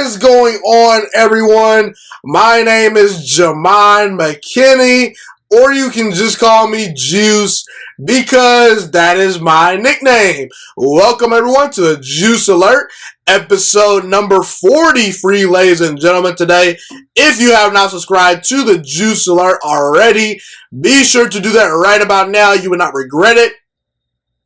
is going on, everyone? My name is Jamon McKinney, or you can just call me Juice because that is my nickname. Welcome, everyone, to the Juice Alert, episode number 40, ladies and gentlemen, today. If you have not subscribed to the Juice Alert already, be sure to do that right about now. You will not regret it.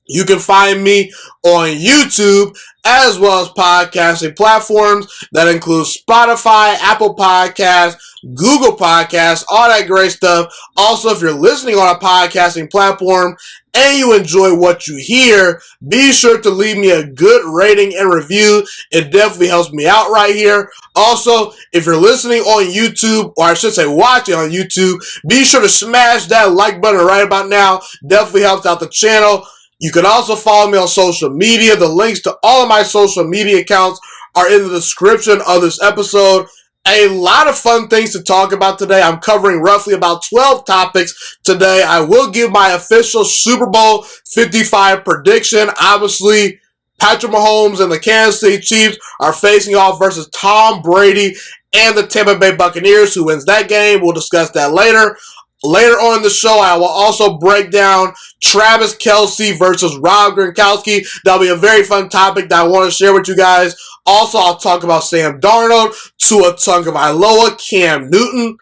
You can find me on YouTube as well as podcasting platforms that include Spotify, Apple Podcasts, Google Podcasts, all that great stuff. Also, if you're listening on a podcasting platform and you enjoy what you hear, be sure to leave me a good rating and review. It definitely helps me out right here. Also, if you're listening on YouTube, or I should say watching on YouTube, be sure to smash that like button right about now. Definitely helps out the channel. You can also follow me on social media. The links to all of my social media accounts are in the description of this episode. A lot of fun things to talk about today. I'm covering roughly about 12 topics today. I will give my official Super Bowl 55 prediction. Obviously, Patrick Mahomes and the Kansas City Chiefs are facing off versus Tom Brady and the Tampa Bay Buccaneers. Who wins that game? We'll discuss that later. Later on in the show, I will also break down Travis Kelce versus Rob Gronkowski. That'll be a very fun topic that I want to share with you guys. Also, I'll talk about Sam Darnold, Tua Tagovailoa, Cam Newton.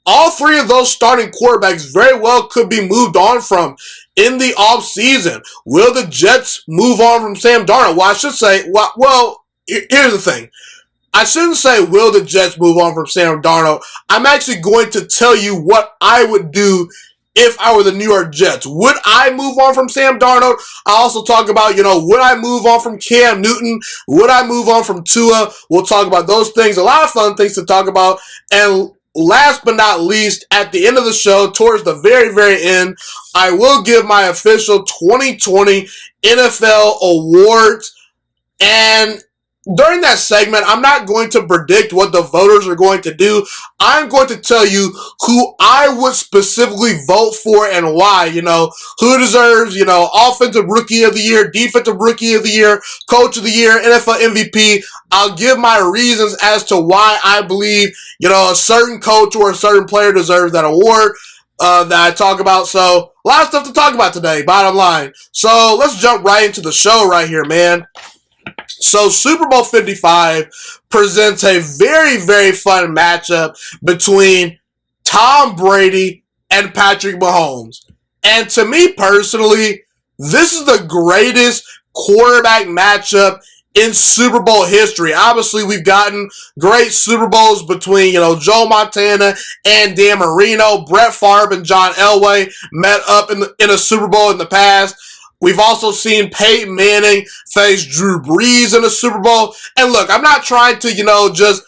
All three of those starting quarterbacks very well could be moved on from in the offseason. Will the Jets move on from Sam Darnold? Well, I should say, here's the thing. I shouldn't say, will the Jets move on from Sam Darnold? I'm actually going to tell you what I would do if I were the New York Jets. Would I move on from Sam Darnold? I also talk about, would I move on from Cam Newton? Would I move on from Tua? We'll talk about those things. A lot of fun things to talk about. And last but not least, at the end of the show, towards the very, very end, I will give my official 2020 NFL awards. And during that segment, I'm not going to predict what the voters are going to do. I'm going to tell you who I would specifically vote for and why. Who deserves, offensive rookie of the year, defensive rookie of the year, coach of the year, NFL MVP. I'll give my reasons as to why I believe, a certain coach or a certain player deserves that award that I talk about. So, a lot of stuff to talk about today, bottom line. So, let's jump right into the show right here, man. So Super Bowl 55 presents a very, very fun matchup between Tom Brady and Patrick Mahomes. And to me personally, this is the greatest quarterback matchup in Super Bowl history. Obviously, we've gotten great Super Bowls between, Joe Montana and Dan Marino. Brett Favre and John Elway met up in a Super Bowl in the past. We've also seen Peyton Manning face Drew Brees in the Super Bowl. And look, I'm not trying to, just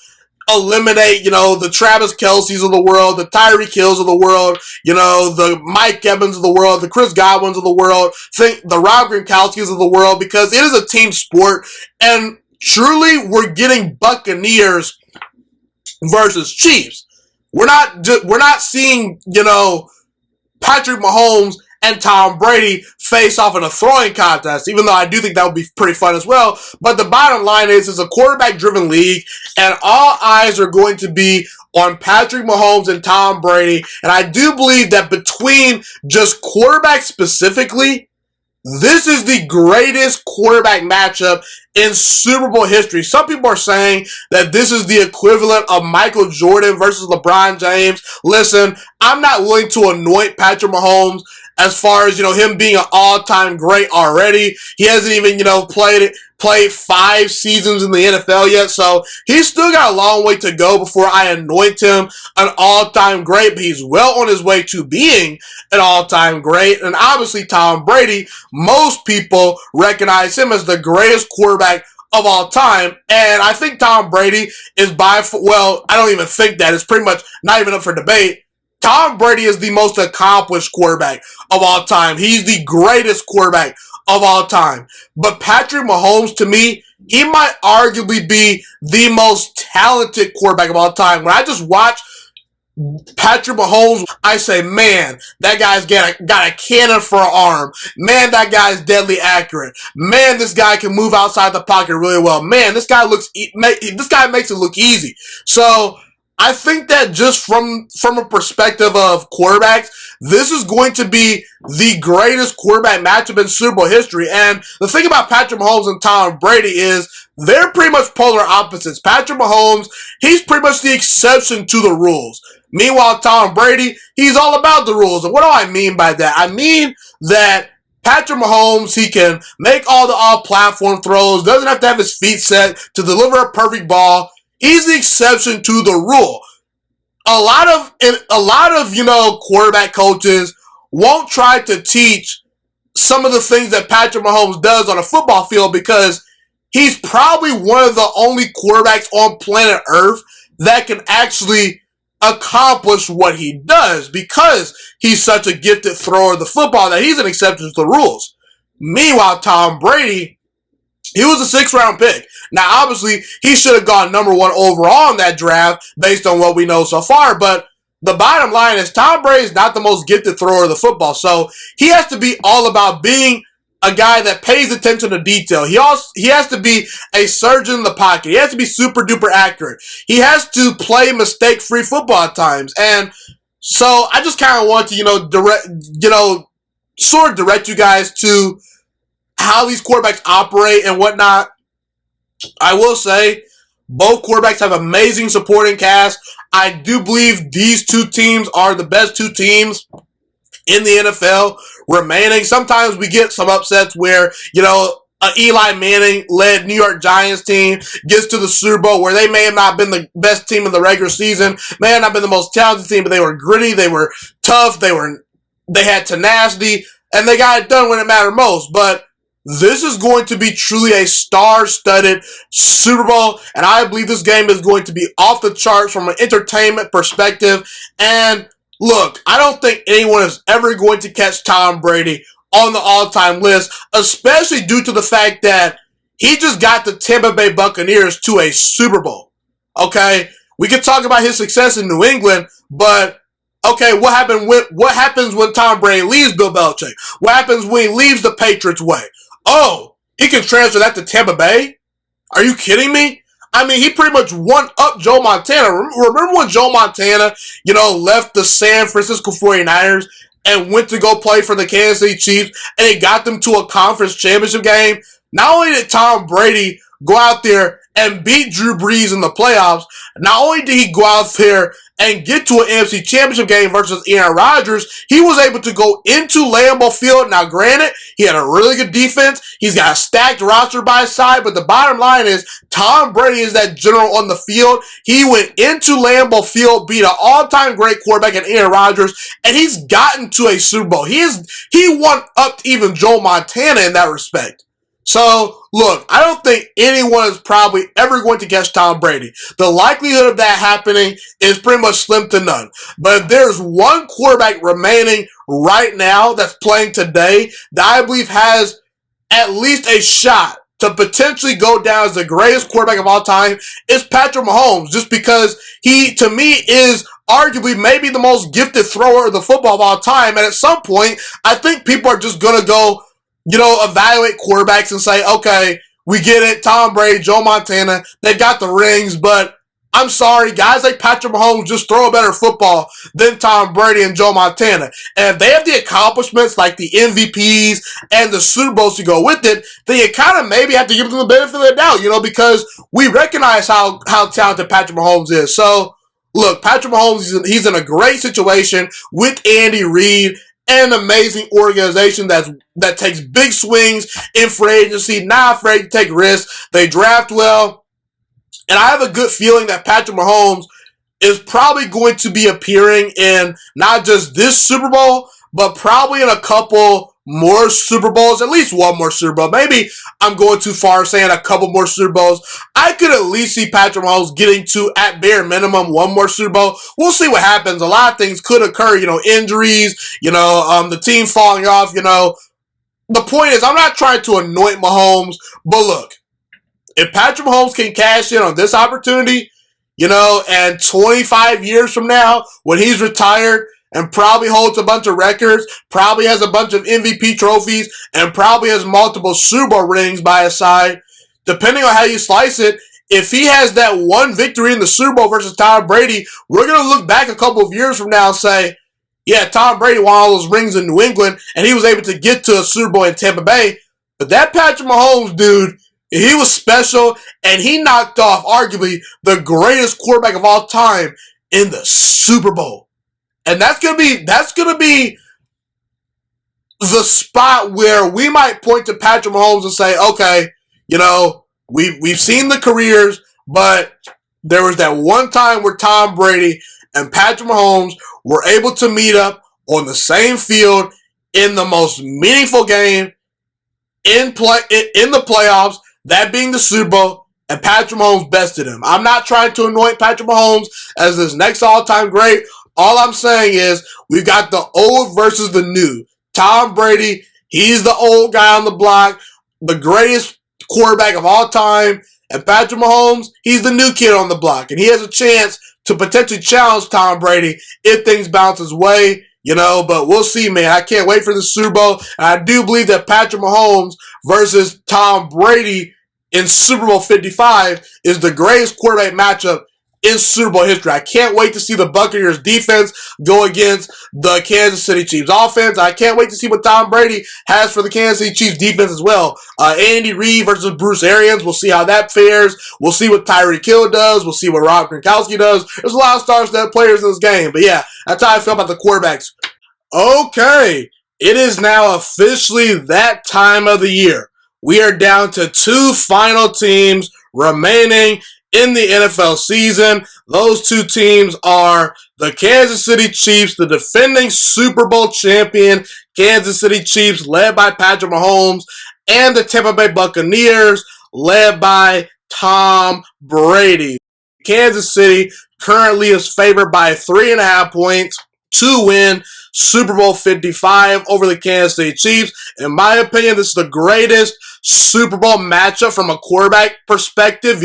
eliminate, the Travis Kelces of the world, the Tyreek Hills of the world, the Mike Evans of the world, the Chris Godwins of the world, the Rob Gronkowskis of the world, because it is a team sport. And truly, we're getting Buccaneers versus Chiefs. We're not seeing, Patrick Mahomes and Tom Brady face off in a throwing contest, even though I do think that would be pretty fun as well. But the bottom line is, it's a quarterback-driven league, and all eyes are going to be on Patrick Mahomes and Tom Brady. And I do believe that between just quarterbacks specifically, this is the greatest quarterback matchup in Super Bowl history. Some people are saying that this is the equivalent of Michael Jordan versus LeBron James. Listen, I'm not willing to anoint Patrick Mahomes as far as, him being an all-time great already. He hasn't even, played 5 seasons in the NFL yet, so he's still got a long way to go before I anoint him an all-time great, but he's well on his way to being an all-time great. And obviously Tom Brady, most people recognize him as the greatest quarterback of all time, and I think Tom Brady is I don't even think that. It's pretty much not even up for debate. Tom Brady is the most accomplished quarterback of all time. He's the greatest quarterback of all time. But Patrick Mahomes, to me, he might arguably be the most talented quarterback of all time. When I just watch Patrick Mahomes, I say, man, that guy's got a cannon for an arm. Man, that guy's deadly accurate. Man, this guy can move outside the pocket really well. Man, this guy makes it look easy. So I think that just from a perspective of quarterbacks, this is going to be the greatest quarterback matchup in Super Bowl history. And the thing about Patrick Mahomes and Tom Brady is they're pretty much polar opposites. Patrick Mahomes, he's pretty much the exception to the rules. Meanwhile, Tom Brady, he's all about the rules. And what do I mean by that? I mean that Patrick Mahomes, he can make all the off-platform throws, doesn't have to have his feet set to deliver a perfect ball. He's the exception to the rule. A lot of quarterback coaches won't try to teach some of the things that Patrick Mahomes does on a football field because he's probably one of the only quarterbacks on planet Earth that can actually accomplish what he does because he's such a gifted thrower of the football that he's an exception to the rules. Meanwhile, Tom Brady, he was a 6th round pick. Now, obviously, he should have gone number 1 overall in that draft based on what we know so far, but the bottom line is Tom Brady is not the most gifted thrower of the football, so he has to be all about being a guy that pays attention to detail. He has to be a surgeon in the pocket. He has to be super duper accurate. He has to play mistake-free football at times. And so I just kind of want to, sort of direct you guys to how these quarterbacks operate and whatnot. I will say both quarterbacks have amazing supporting cast. I do believe these two teams are the best two teams in the NFL remaining. Sometimes we get some upsets where, an Eli Manning-led New York Giants team gets to the Super Bowl where they may have not been the best team in the regular season, may have not been the most talented team, but they were gritty, they were tough, they had tenacity, and they got it done when it mattered most. But this is going to be truly a star-studded Super Bowl, and I believe this game is going to be off the charts from an entertainment perspective. And look, I don't think anyone is ever going to catch Tom Brady on the all-time list, especially due to the fact that he just got the Tampa Bay Buccaneers to a Super Bowl. Okay? We could talk about his success in New England, but okay, what happens when Tom Brady leaves Bill Belichick? What happens when he leaves the Patriots way? Oh, he can transfer that to Tampa Bay? Are you kidding me? I mean, he pretty much won up Joe Montana. Remember when Joe Montana, left the San Francisco 49ers and went to go play for the Kansas City Chiefs and it got them to a conference championship game? Not only did Tom Brady go out there and beat Drew Brees in the playoffs, not only did he go out there and get to an NFC Championship game versus Aaron Rodgers, he was able to go into Lambeau Field. Now, granted, he had a really good defense. He's got a stacked roster by his side, but the bottom line is Tom Brady is that general on the field. He went into Lambeau Field, beat an all-time great quarterback in Aaron Rodgers, and he's gotten to a Super Bowl. He won up to even Joe Montana in that respect. So, look, I don't think anyone is probably ever going to catch Tom Brady. The likelihood of that happening is pretty much slim to none. But if there's one quarterback remaining right now that's playing today that I believe has at least a shot to potentially go down as the greatest quarterback of all time, it's Patrick Mahomes, just because he, to me, is arguably maybe the most gifted thrower of the football of all time. And at some point, I think people are just going to go evaluate quarterbacks and say, okay, we get it, Tom Brady, Joe Montana, they've got the rings, but I'm sorry, guys like Patrick Mahomes just throw a better football than Tom Brady and Joe Montana. And if they have the accomplishments like the MVPs and the Super Bowls to go with it, then you kind of maybe have to give them the benefit of the doubt, because we recognize how talented Patrick Mahomes is. So, look, Patrick Mahomes, he's in a great situation with Andy Reid, an amazing organization that takes big swings in free agency, not afraid to take risks. They draft well. And I have a good feeling that Patrick Mahomes is probably going to be appearing in not just this Super Bowl, but probably in a couple more Super Bowls, at least one more Super Bowl. Maybe I'm going too far saying a couple more Super Bowls. I could at least see Patrick Mahomes getting to, at bare minimum, one more Super Bowl. We'll see what happens. A lot of things could occur, injuries, the team falling off, The point is, I'm not trying to anoint Mahomes, but look, if Patrick Mahomes can cash in on this opportunity, and 25 years from now, when he's retired and probably holds a bunch of records, probably has a bunch of MVP trophies, and probably has multiple Super Bowl rings by his side, depending on how you slice it, if he has that one victory in the Super Bowl versus Tom Brady, we're going to look back a couple of years from now and say, yeah, Tom Brady won all those rings in New England, and he was able to get to a Super Bowl in Tampa Bay. But that Patrick Mahomes dude, he was special, and he knocked off arguably the greatest quarterback of all time in the Super Bowl. And that's gonna be the spot where we might point to Patrick Mahomes and say, okay, we've seen the careers, but there was that one time where Tom Brady and Patrick Mahomes were able to meet up on the same field in the most meaningful game in the playoffs, that being the Super Bowl, and Patrick Mahomes bested him. I'm not trying to anoint Patrick Mahomes as this next all-time great. All I'm saying is we've got the old versus the new. Tom Brady, he's the old guy on the block, the greatest quarterback of all time, and Patrick Mahomes, he's the new kid on the block, and he has a chance to potentially challenge Tom Brady if things bounce his way, but we'll see, man. I can't wait for the Super Bowl, and I do believe that Patrick Mahomes versus Tom Brady in Super Bowl 55 is the greatest quarterback matchup in Super Bowl history. I can't wait to see the Buccaneers defense go against the Kansas City Chiefs offense. I can't wait to see what Tom Brady has for the Kansas City Chiefs defense as well. Andy Reid versus Bruce Arians. We'll see how that fares. We'll see what Tyreek Hill does. We'll see what Rob Gronkowski does. There's a lot of star-studded players in this game. But yeah, that's how I feel about the quarterbacks. Okay, it is now officially that time of the year. We are down to two final teams remaining in the NFL season. Those two teams are the Kansas City Chiefs, the defending Super Bowl champion Kansas City Chiefs, led by Patrick Mahomes, and the Tampa Bay Buccaneers, led by Tom Brady. Kansas City currently is favored by 3.5 points to win Super Bowl 55 over the Kansas City Chiefs. In my opinion, this is the greatest Super Bowl matchup from a quarterback perspective.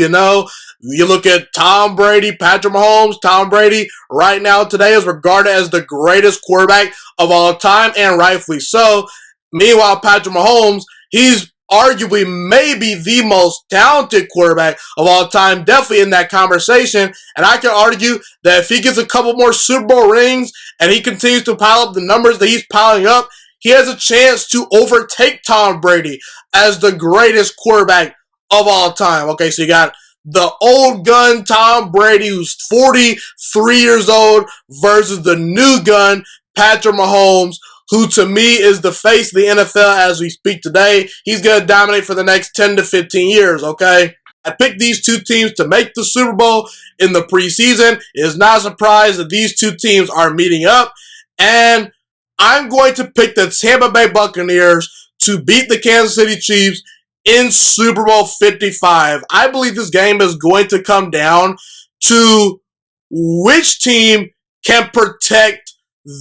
You look at Tom Brady, Patrick Mahomes. Tom Brady right now today is regarded as the greatest quarterback of all time, and rightfully so. Meanwhile, Patrick Mahomes, he's arguably maybe the most talented quarterback of all time, definitely in that conversation. And I can argue that if he gets a couple more Super Bowl rings and he continues to pile up the numbers that he's piling up, he has a chance to overtake Tom Brady as the greatest quarterback of all time. Okay, so you got the old gun Tom Brady, who's 43 years old, versus the new gun Patrick Mahomes, who to me is the face of the NFL as we speak today. He's going to dominate for the next 10 to 15 years, okay? I picked these two teams to make the Super Bowl in the preseason. It is not a surprise that these two teams are meeting up, and I'm going to pick the Tampa Bay Buccaneers to beat the Kansas City Chiefs in Super Bowl 55. I believe this game is going to come down to which team can protect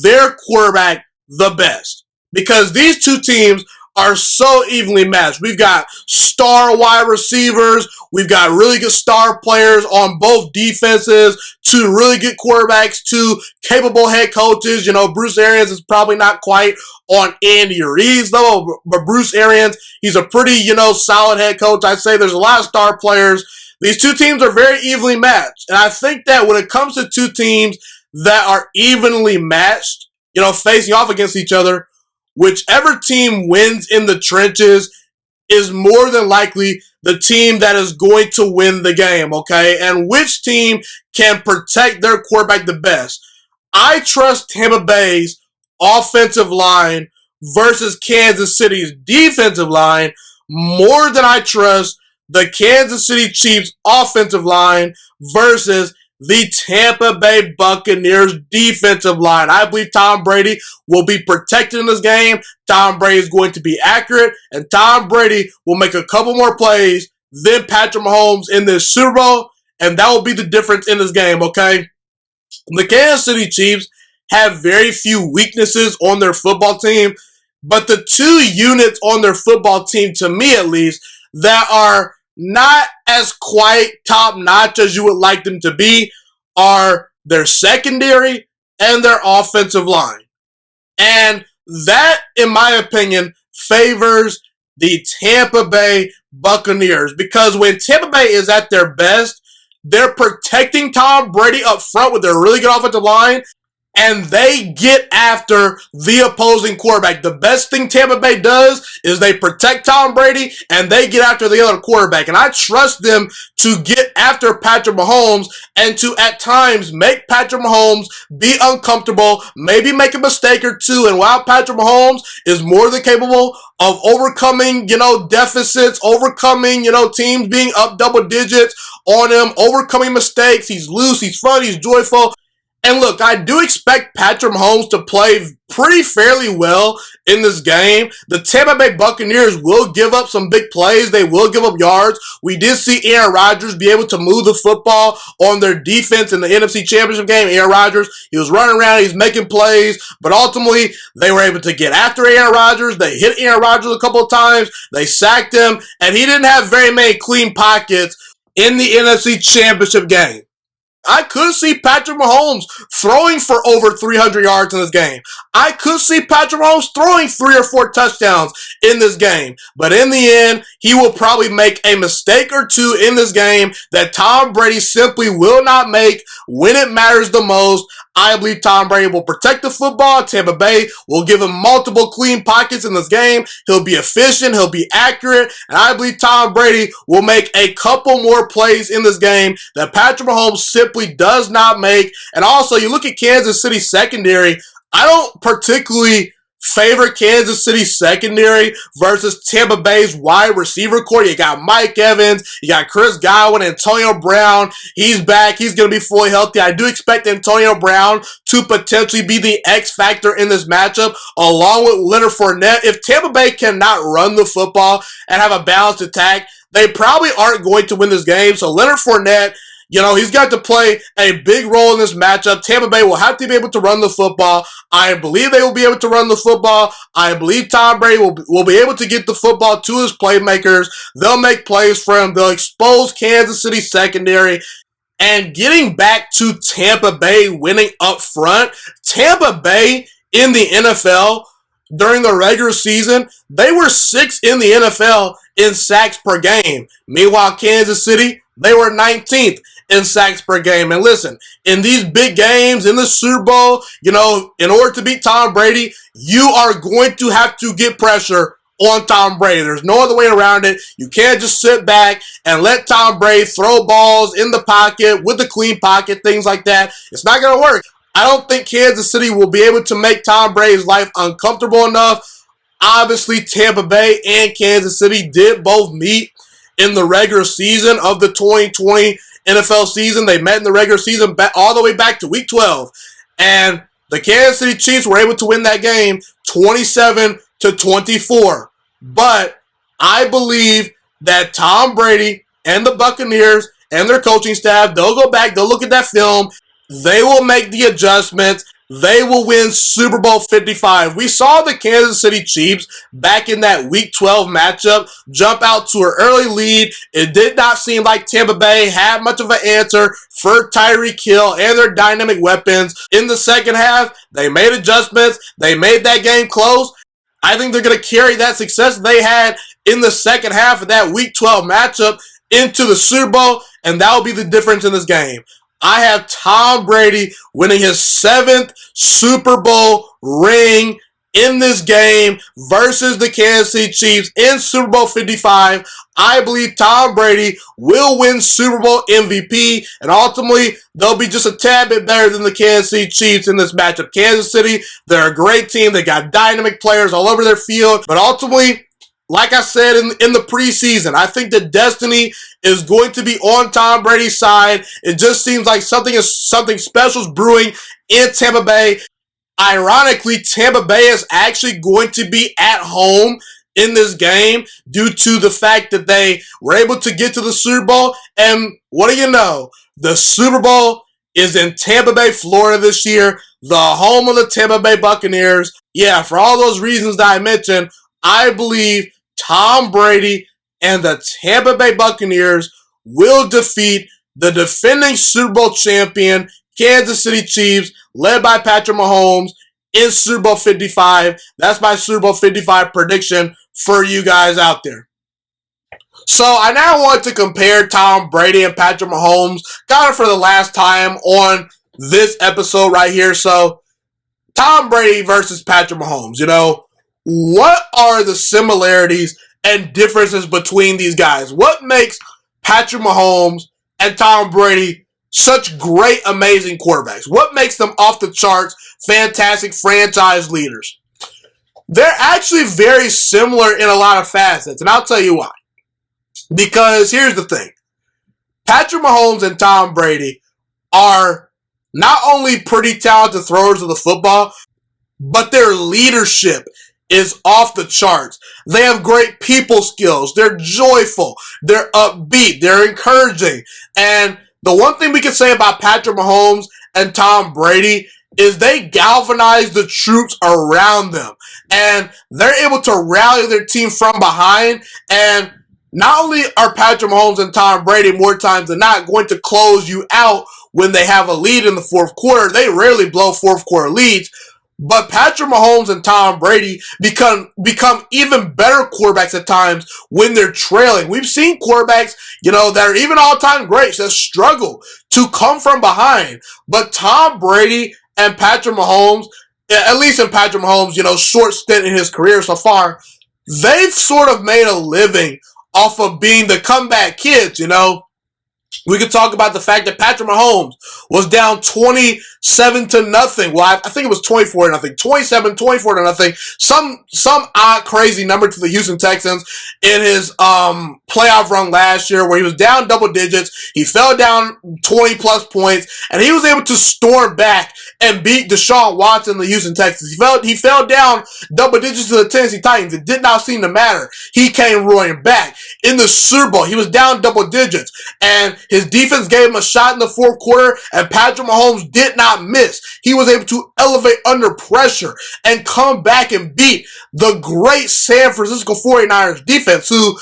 their quarterback the best. Because these two teams are so evenly matched. We've got star wide receivers. We've got really good star players on both defenses, two really good quarterbacks, two capable head coaches. Bruce Arians is probably not quite on Andy Reid's level, but Bruce Arians, he's a pretty, solid head coach. I'd say there's a lot of star players. These two teams are very evenly matched. And I think that when it comes to two teams that are evenly matched, facing off against each other, whichever team wins in the trenches is more than likely the team that is going to win the game, okay? And which team can protect their quarterback the best? I trust Tampa Bay's offensive line versus Kansas City's defensive line more than I trust the Kansas City Chiefs offensive line versus the Tampa Bay Buccaneers defensive line. I believe Tom Brady will be protected in this game. Tom Brady is going to be accurate, and Tom Brady will make a couple more plays than Patrick Mahomes in this Super Bowl, and that will be the difference in this game, okay? The Kansas City Chiefs have very few weaknesses on their football team, but the two units on their football team, to me at least, that are not as quite top-notch as you would like them to be are their secondary and their offensive line. And that, in my opinion, favors the Tampa Bay Buccaneers. Because when Tampa Bay is at their best, they're protecting Tom Brady up front with their really good offensive line, and they get after the opposing quarterback. The best thing Tampa Bay does is they protect Tom Brady and they get after the other quarterback. And I trust them to get after Patrick Mahomes and to at times make Patrick Mahomes be uncomfortable, maybe make a mistake or two. And while Patrick Mahomes is more than capable of overcoming, deficits, overcoming, teams being up double digits on him, overcoming mistakes, he's loose, he's fun, he's joyful. And look, I do expect Patrick Mahomes to play pretty fairly well in this game. The Tampa Bay Buccaneers will give up some big plays. They will give up yards. We did see Aaron Rodgers be able to move the football on their defense in the NFC Championship game. Aaron Rodgers, he was running around, he's making plays, but ultimately they were able to get after Aaron Rodgers. They hit Aaron Rodgers a couple of times. They sacked him, and he didn't have very many clean pockets in the NFC Championship game. I could see Patrick Mahomes throwing for over 300 yards in this game. I could see Patrick Mahomes throwing 3 or 4 touchdowns in this game. But in the end, he will probably make a mistake or two in this game that Tom Brady simply will not make when it matters the most. I believe Tom Brady will protect the football. Tampa Bay will give him multiple clean pockets in this game. He'll be efficient. He'll be accurate. And I believe Tom Brady will make a couple more plays in this game that Patrick Mahomes simply does not make. And also, you look at Kansas City secondary. I don't particularly favor Kansas City secondary versus Tampa Bay's wide receiver core. You got Mike Evans, you got Chris Godwin, Antonio Brown. He's back. He's going to be fully healthy. I do expect Antonio Brown to potentially be the X factor in this matchup along with Leonard Fournette. If Tampa Bay cannot run the football and have a balanced attack, they probably aren't going to win this game. So Leonard Fournette, he's got to play a big role in this matchup. Tampa Bay will have to be able to run the football. I believe they will be able to run the football. I believe Tom Brady will be able to get the football to his playmakers. They'll make plays for him. They'll expose Kansas City secondary. And getting back to Tampa Bay winning up front, Tampa Bay in the NFL during the regular season, they were 6th in the NFL in sacks per game. Meanwhile, Kansas City, they were 19th in sacks per game. And listen, in these big games, in the Super Bowl, in order to beat Tom Brady, you are going to have to get pressure on Tom Brady. There's no other way around it. You can't just sit back and let Tom Brady throw balls in the pocket with the clean pocket, things like that. It's not going to work. I don't think Kansas City will be able to make Tom Brady's life uncomfortable enough. Obviously, Tampa Bay and Kansas City did both meet in the regular season of the 2020 NFL season. They met in the regular season all the way back to week 12. And the Kansas City Chiefs were able to win that game 27-24. But I believe that Tom Brady and the Buccaneers and their coaching staff, they'll go back, they'll look at that film, they will make the adjustments. They will win Super Bowl 55. We saw the Kansas City Chiefs back in that Week 12 matchup jump out to an early lead. It did not seem like Tampa Bay had much of an answer for Tyreek Hill and their dynamic weapons. In the second half, they made adjustments. They made that game close. I think they're going to carry that success they had in the second half of that Week 12 matchup into the Super Bowl, and that will be the difference in this game. I have Tom Brady winning his 7th Super Bowl ring in this game versus the Kansas City Chiefs in Super Bowl 55. I believe Tom Brady will win Super Bowl MVP, and ultimately, they'll be just a tad bit better than the Kansas City Chiefs in this matchup. Kansas City, they're a great team. They got dynamic players all over their field, but ultimately, like I said in the preseason, I think the destiny is going to be on Tom Brady's side. It just seems like something special is brewing in Tampa Bay. Ironically, Tampa Bay is actually going to be at home in this game due to the fact that they were able to get to the Super Bowl. And what do you know? The Super Bowl is in Tampa Bay, Florida this year, the home of the Tampa Bay Buccaneers. Yeah, for all those reasons that I mentioned, I believe Tom Brady and the Tampa Bay Buccaneers will defeat the defending Super Bowl champion Kansas City Chiefs, led by Patrick Mahomes, in Super Bowl 55. That's my Super Bowl 55 prediction for you guys out there. So I now want to compare Tom Brady and Patrick Mahomes kind of for the last time on this episode right here. So Tom Brady versus Patrick Mahomes, what are the similarities and differences between these guys? What makes Patrick Mahomes and Tom Brady such great, amazing quarterbacks? What makes them off the charts, fantastic franchise leaders? They're actually very similar in a lot of facets, and I'll tell you why. Because here's the thing. Patrick Mahomes and Tom Brady are not only pretty talented throwers of the football, but their leadership is off the charts. They have great people skills. They're joyful. They're upbeat. They're encouraging. And the one thing we can say about Patrick Mahomes and Tom Brady is they galvanize the troops around them. And they're able to rally their team from behind. And not only are Patrick Mahomes and Tom Brady more times than not going to close you out when they have a lead in the fourth quarter, they rarely blow fourth quarter leads, but Patrick Mahomes and Tom Brady become even better quarterbacks at times when they're trailing. We've seen quarterbacks, that are even all-time greats that struggle to come from behind. But Tom Brady and Patrick Mahomes, at least in Patrick Mahomes, short stint in his career so far, they've sort of made a living off of being the comeback kids, We could talk about the fact that Patrick Mahomes was down 27-0. Well, I think it was 24-0. 27-24-0. Some odd, crazy number to the Houston Texans in his playoff run last year where he was down double digits. He fell down 20-plus points, and he was able to storm back and beat Deshaun Watson and the Houston Texans. He fell down double digits to the Tennessee Titans. It did not seem to matter. He came roaring back. In the Super Bowl, he was down double digits, and his defense gave him a shot in the fourth quarter, and Patrick Mahomes did not miss. He was able to elevate under pressure and come back and beat the great San Francisco 49ers defense, who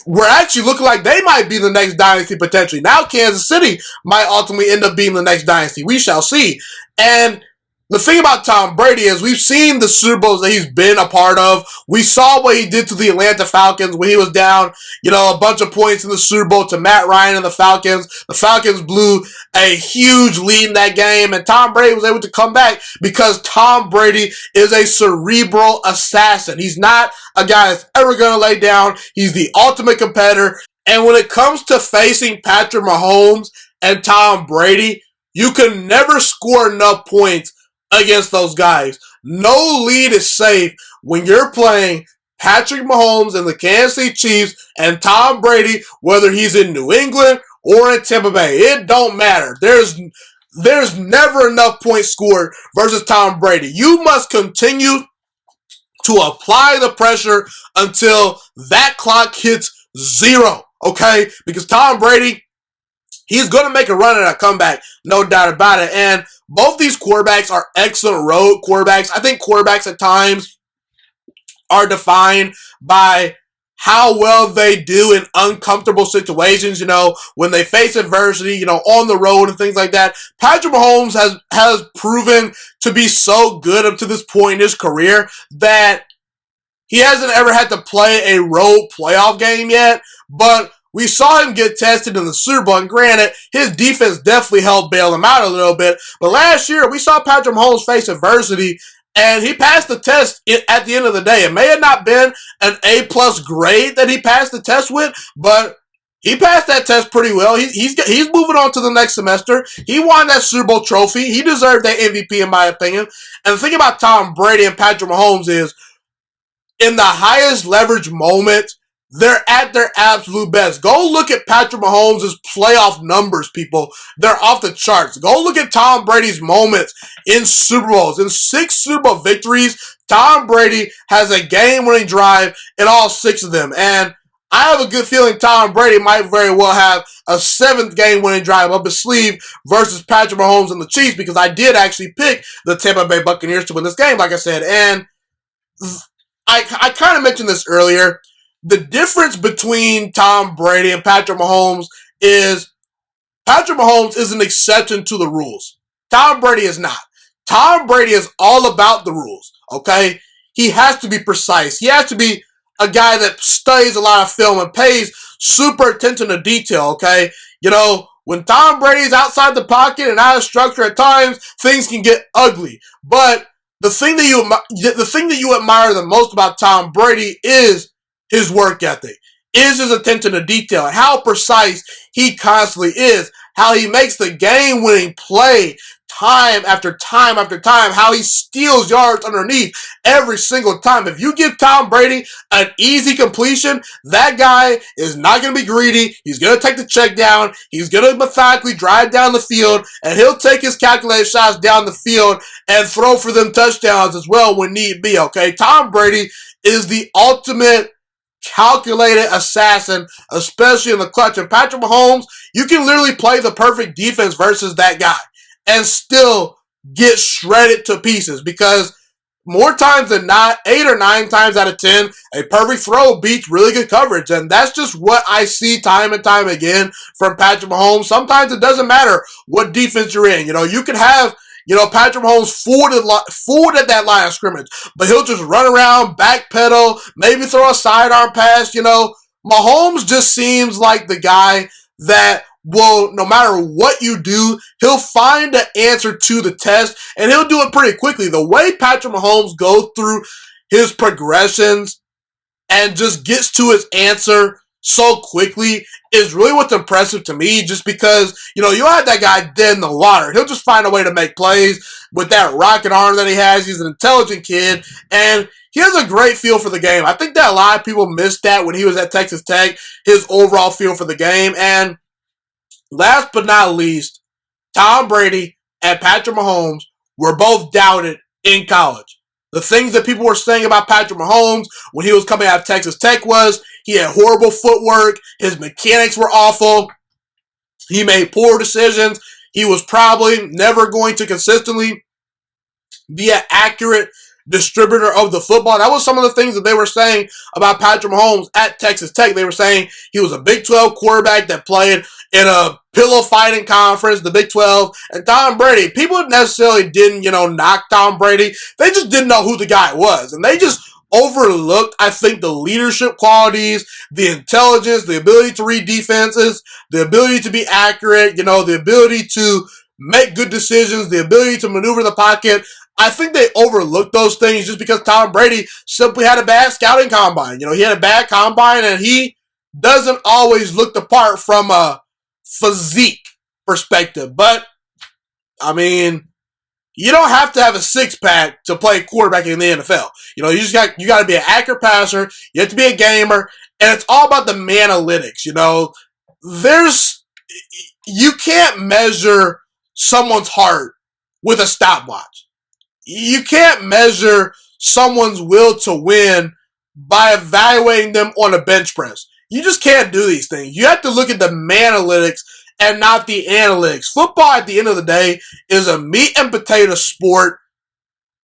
were actually looking like they might be the next dynasty potentially. Now Kansas City might ultimately end up being the next dynasty. We shall see. And the thing about Tom Brady is we've seen the Super Bowls that he's been a part of. We saw what he did to the Atlanta Falcons when he was down, a bunch of points in the Super Bowl to Matt Ryan and the Falcons. The Falcons blew a huge lead in that game, and Tom Brady was able to come back because Tom Brady is a cerebral assassin. He's not a guy that's ever going to lay down. He's the ultimate competitor. And when it comes to facing Patrick Mahomes and Tom Brady, you can never score enough points against those guys. No lead is safe when you're playing Patrick Mahomes and the Kansas City Chiefs and Tom Brady, whether he's in New England or in Tampa Bay. It don't matter. There's never enough points scored versus Tom Brady. You must continue to apply the pressure until that clock hits zero, okay? Because Tom Brady, he's going to make a run at a comeback, no doubt about it. And both these quarterbacks are excellent road quarterbacks. I think quarterbacks at times are defined by how well they do in uncomfortable situations, when they face adversity, on the road and things like that. Patrick Mahomes has proven to be so good up to this point in his career that he hasn't ever had to play a road playoff game yet, but we saw him get tested in the Super Bowl, and granted, his defense definitely helped bail him out a little bit. But last year, we saw Patrick Mahomes face adversity, and he passed the test at the end of the day. It may have not been an A-plus grade that he passed the test with, but he passed that test pretty well. He's moving on to the next semester. He won that Super Bowl trophy. He deserved that MVP, in my opinion. And the thing about Tom Brady and Patrick Mahomes is, in the highest leverage moments, they're at their absolute best. Go look at Patrick Mahomes' playoff numbers, people. They're off the charts. Go look at Tom Brady's moments in Super Bowls. In 6 Super Bowl victories, Tom Brady has a game-winning drive in all 6 of them. And I have a good feeling Tom Brady might very well have a 7th game-winning drive up his sleeve versus Patrick Mahomes and the Chiefs, because I did actually pick the Tampa Bay Buccaneers to win this game, like I said. And I kind of mentioned this earlier. the difference between Tom Brady and Patrick Mahomes is Patrick Mahomes is an exception to the rules. Tom Brady is not. Tom Brady is all about the rules, okay? He has to be precise. He has to be a guy that studies a lot of film and pays super attention to detail, okay? You know, when Tom Brady's outside the pocket and out of structure at times, things can get ugly. But the thing that you admire the most about Tom Brady is his work ethic, is his attention to detail, and how precise he constantly is, how he makes the game-winning play time after time after time, how he steals yards underneath every single time. If you give Tom Brady an easy completion, that guy is not going to be greedy. He's going to take the check down. He's going to methodically drive down the field, and he'll take his calculated shots down the field and throw for them touchdowns as well when need be, okay? Tom Brady is the ultimate calculated assassin, especially in the clutch. And Patrick Mahomes, you can literally play the perfect defense versus that guy and still get shredded to pieces, because more times than not, 8 or 9 times out of 10, a perfect throw beats really good coverage. And that's just what I see time and time again from Patrick Mahomes. Sometimes it doesn't matter what defense you're in. You know, you could have, you know, Patrick Mahomes fooled at that line of scrimmage, but he'll just run around, backpedal, maybe throw a sidearm pass. You know, Mahomes just seems like the guy that will, no matter what you do, he'll find the answer to the test, and he'll do it pretty quickly. The way Patrick Mahomes goes through his progressions and just gets to his answer so quickly is really what's impressive to me, just because, you know, you'll have that guy dead in the water. He'll just find a way to make plays with that rocket arm that he has. He's an intelligent kid, and he has a great feel for the game. I think that a lot of people missed that when he was at Texas Tech, his overall feel for the game. And last but not least, Tom Brady and Patrick Mahomes were both doubted in college. The things that people were saying about Patrick Mahomes when he was coming out of Texas Tech was he had horrible footwork, his mechanics were awful, he made poor decisions, he was probably never going to consistently be an accurate distributor of the football. That was some of the things that they were saying about Patrick Mahomes at Texas Tech. They were saying he was a Big 12 quarterback that played in a pillow fighting conference, the Big 12, and Tom Brady. People necessarily didn't, you know, knock Tom Brady. They just didn't know who the guy was, and they just overlooked, I think, the leadership qualities, the intelligence, the ability to read defenses, the ability to be accurate, you know, the ability to make good decisions, the ability to maneuver the pocket. I think they overlooked those things just because Tom Brady simply had a bad scouting combine. You know, he had a bad combine, and he doesn't always look the part from a physique perspective. But, I mean, you don't have to have a six-pack to play quarterback in the NFL. You know, you got to be an accurate passer, you have to be a gamer, and it's all about the analytics. You know, you can't measure someone's heart with a stopwatch. You can't measure someone's will to win by evaluating them on a bench press. You just can't do these things. You have to look at the analytics and not the analytics. Football, at the end of the day, is a meat and potato sport.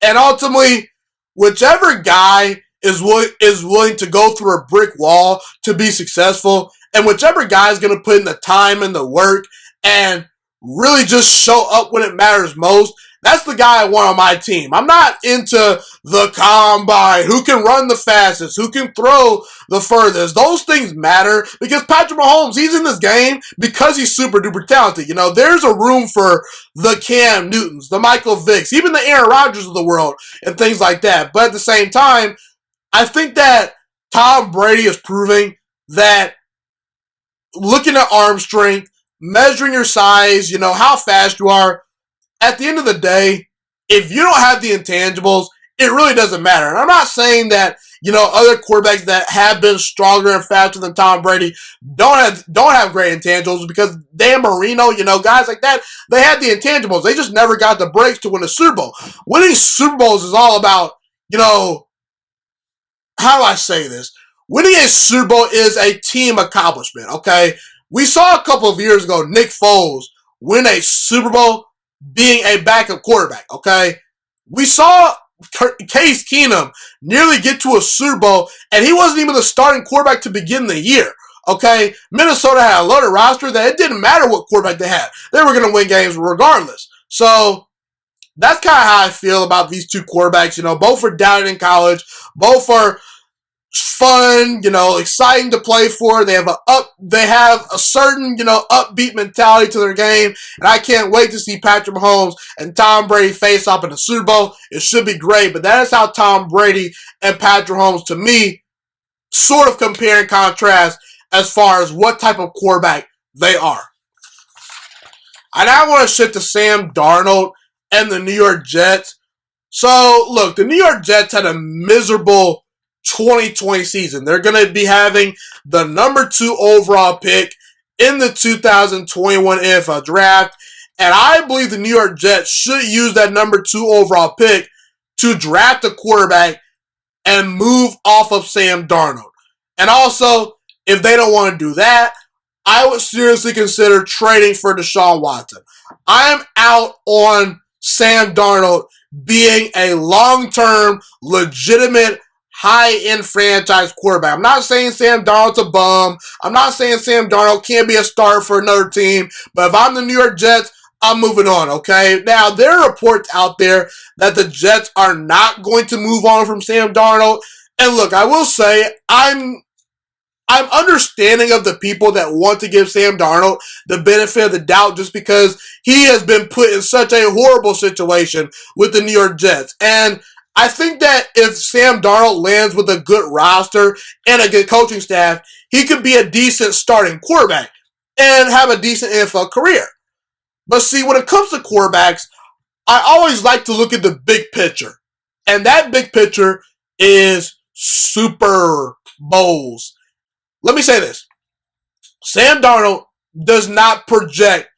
And ultimately, whichever guy is willing to go through a brick wall to be successful, and whichever guy is going to put in the time and the work and really just show up when it matters most, that's the guy I want on my team. I'm not into the combine, who can run the fastest, who can throw the furthest. Those things matter because Patrick Mahomes, he's in this game because he's super duper talented. You know, there's a room for the Cam Newtons, the Michael Vicks, even the Aaron Rodgers of the world and things like that. But at the same time, I think that Tom Brady is proving that looking at arm strength, measuring your size, you know, how fast you are, at the end of the day, if you don't have the intangibles, it really doesn't matter. And I'm not saying that, you know, other quarterbacks that have been stronger and faster than Tom Brady don't have great intangibles, because Dan Marino, you know, guys like that, they had the intangibles. They just never got the breaks to win a Super Bowl. Winning Super Bowls is all about, you know, how do I say this? Winning a Super Bowl is a team accomplishment, okay? We saw a couple of years ago Nick Foles win a Super Bowl being a backup quarterback, okay? We saw Case Keenum nearly get to a Super Bowl, and he wasn't even the starting quarterback to begin the year. Okay, Minnesota had a loaded roster that it didn't matter what quarterback they had. They were going to win games regardless. So that's kind of how I feel about these two quarterbacks. Both are doubted in college. Both are fun, exciting to play for. They have a certain, upbeat mentality to their game, and I can't wait to see Patrick Mahomes and Tom Brady face off in the Super Bowl. It should be great, but that is how Tom Brady and Patrick Mahomes, to me, sort of compare and contrast as far as what type of quarterback they are. I now want to shift to Sam Darnold and the New York Jets. So, look, the New York Jets had a miserable 2020 season. They're going to be having the number 2 overall pick in the 2021 NFL Draft, and I believe the New York Jets should use that number 2 overall pick to draft a quarterback and move off of Sam Darnold. And also, if they don't want to do that, I would seriously consider trading for Deshaun Watson. I'm out on Sam Darnold being a long-term, legitimate, high-end franchise quarterback. I'm not saying Sam Darnold's a bum. I'm not saying Sam Darnold can't be a starter for another team. But if I'm the New York Jets, I'm moving on, okay? Now, there are reports out there that the Jets are not going to move on from Sam Darnold. And look, I will say, I'm understanding of the people that want to give Sam Darnold the benefit of the doubt just because he has been put in such a horrible situation with the New York Jets. And I think that if Sam Darnold lands with a good roster and a good coaching staff, he could be a decent starting quarterback and have a decent NFL career. But see, when it comes to quarterbacks, I always like to look at the big picture. And that big picture is Super Bowls. Let me say this. Sam Darnold does not project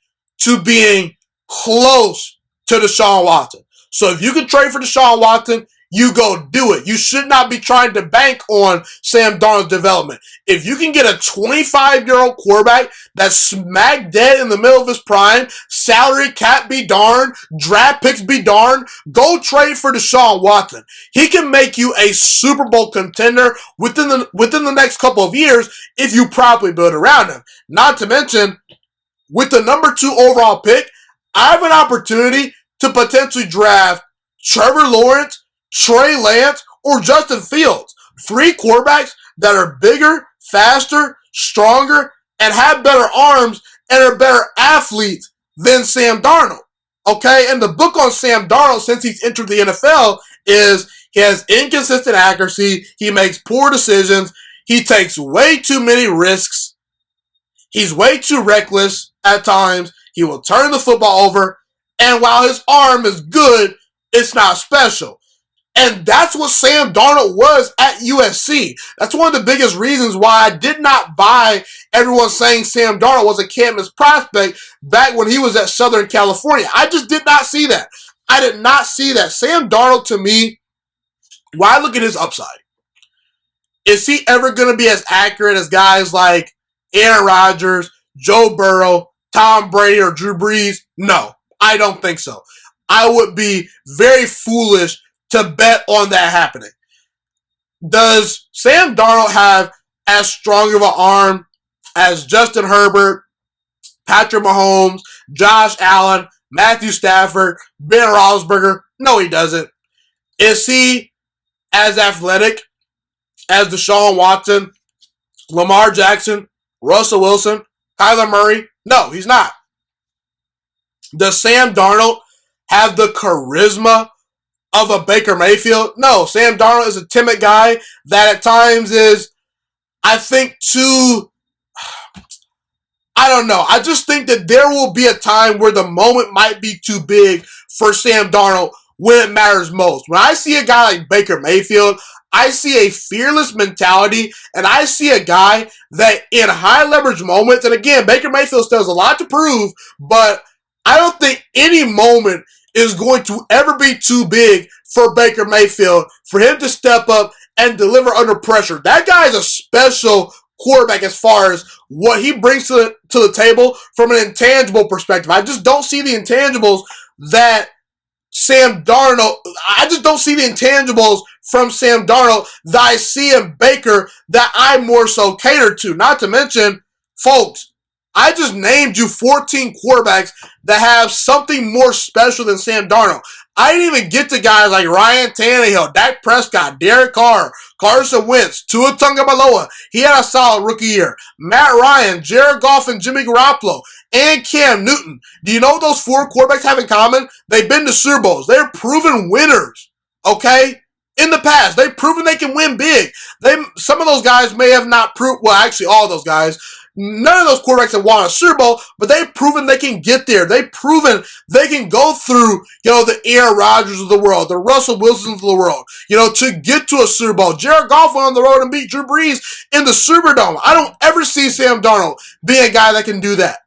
to being close to Deshaun Watson. So if you can trade for Deshaun Watson, you go do it. You should not be trying to bank on Sam Darnold's development. If you can get a 25-year-old quarterback that's smack dead in the middle of his prime, salary cap be darned, draft picks be darned, go trade for Deshaun Watson. He can make you a Super Bowl contender within the next couple of years if you properly build around him. Not to mention, with the number 2 overall pick, I have an opportunity to potentially draft Trevor Lawrence, Trey Lance, or Justin Fields. 3 quarterbacks that are bigger, faster, stronger, and have better arms and are better athletes than Sam Darnold. Okay? And the book on Sam Darnold since he's entered the NFL is he has inconsistent accuracy, he makes poor decisions, he takes way too many risks, he's way too reckless at times, he will turn the football over, and while his arm is good, it's not special. And that's what Sam Darnold was at USC. That's one of the biggest reasons why I did not buy everyone saying Sam Darnold was a can't-miss prospect back when he was at Southern California. I just did not see that. I did not see that. Sam Darnold, to me, when I look at his upside, is he ever going to be as accurate as guys like Aaron Rodgers, Joe Burrow, Tom Brady, or Drew Brees? No, I don't think so. I would be very foolish to bet on that happening. Does Sam Darnold have as strong of an arm as Justin Herbert, Patrick Mahomes, Josh Allen, Matthew Stafford, Ben Roethlisberger? No, he doesn't. Is he as athletic as Deshaun Watson, Lamar Jackson, Russell Wilson, Kyler Murray? No, he's not. Does Sam Darnold have the charisma of a Baker Mayfield? No, Sam Darnold is a timid guy that at times is, I think, I don't know. I just think that there will be a time where the moment might be too big for Sam Darnold when it matters most. When I see a guy like Baker Mayfield, I see a fearless mentality, and I see a guy that in high leverage moments, and again, Baker Mayfield still has a lot to prove, but I don't think any moment is going to ever be too big for Baker Mayfield for him to step up and deliver under pressure. That guy is a special quarterback as far as what he brings to the table from an intangible perspective. I just don't see the intangibles that Sam Darnold, I just don't see the intangibles from Sam Darnold that I see in Baker that I more so cater to. Not to mention, folks, I just named you 14 quarterbacks that have something more special than Sam Darnold. I didn't even get to guys like Ryan Tannehill, Dak Prescott, Derek Carr, Carson Wentz, Tua Tagovailoa. He had a solid rookie year. Matt Ryan, Jared Goff, and Jimmy Garoppolo, and Cam Newton. Do you know what those four quarterbacks have in common? They've been to Super Bowls. They're proven winners, okay? In the past, they've proven they can win big. Some of those guys may have not proved, well, actually all of those guys, none of those quarterbacks have won a Super Bowl, but they've proven they can get there. They've proven they can go through, the Aaron Rodgers of the world, the Russell Wilsons of the world, to get to a Super Bowl. Jared Goff went on the road and beat Drew Brees in the Superdome. I don't ever see Sam Darnold being a guy that can do that.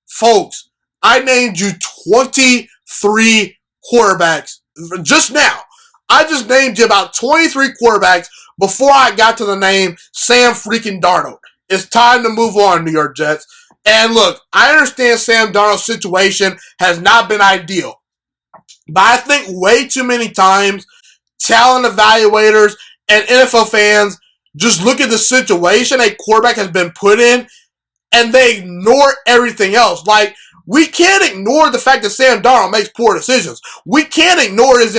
Folks, I named you 23 quarterbacks just now. I just named you about 23 quarterbacks before I got to the name Sam freaking Darnold. It's time to move on, New York Jets. And look, I understand Sam Darnold's situation has not been ideal. But I think way too many times talent evaluators and NFL fans just look at the situation a quarterback has been put in and they ignore everything else. Like, we can't ignore the fact that Sam Darnold makes poor decisions. We can't ignore his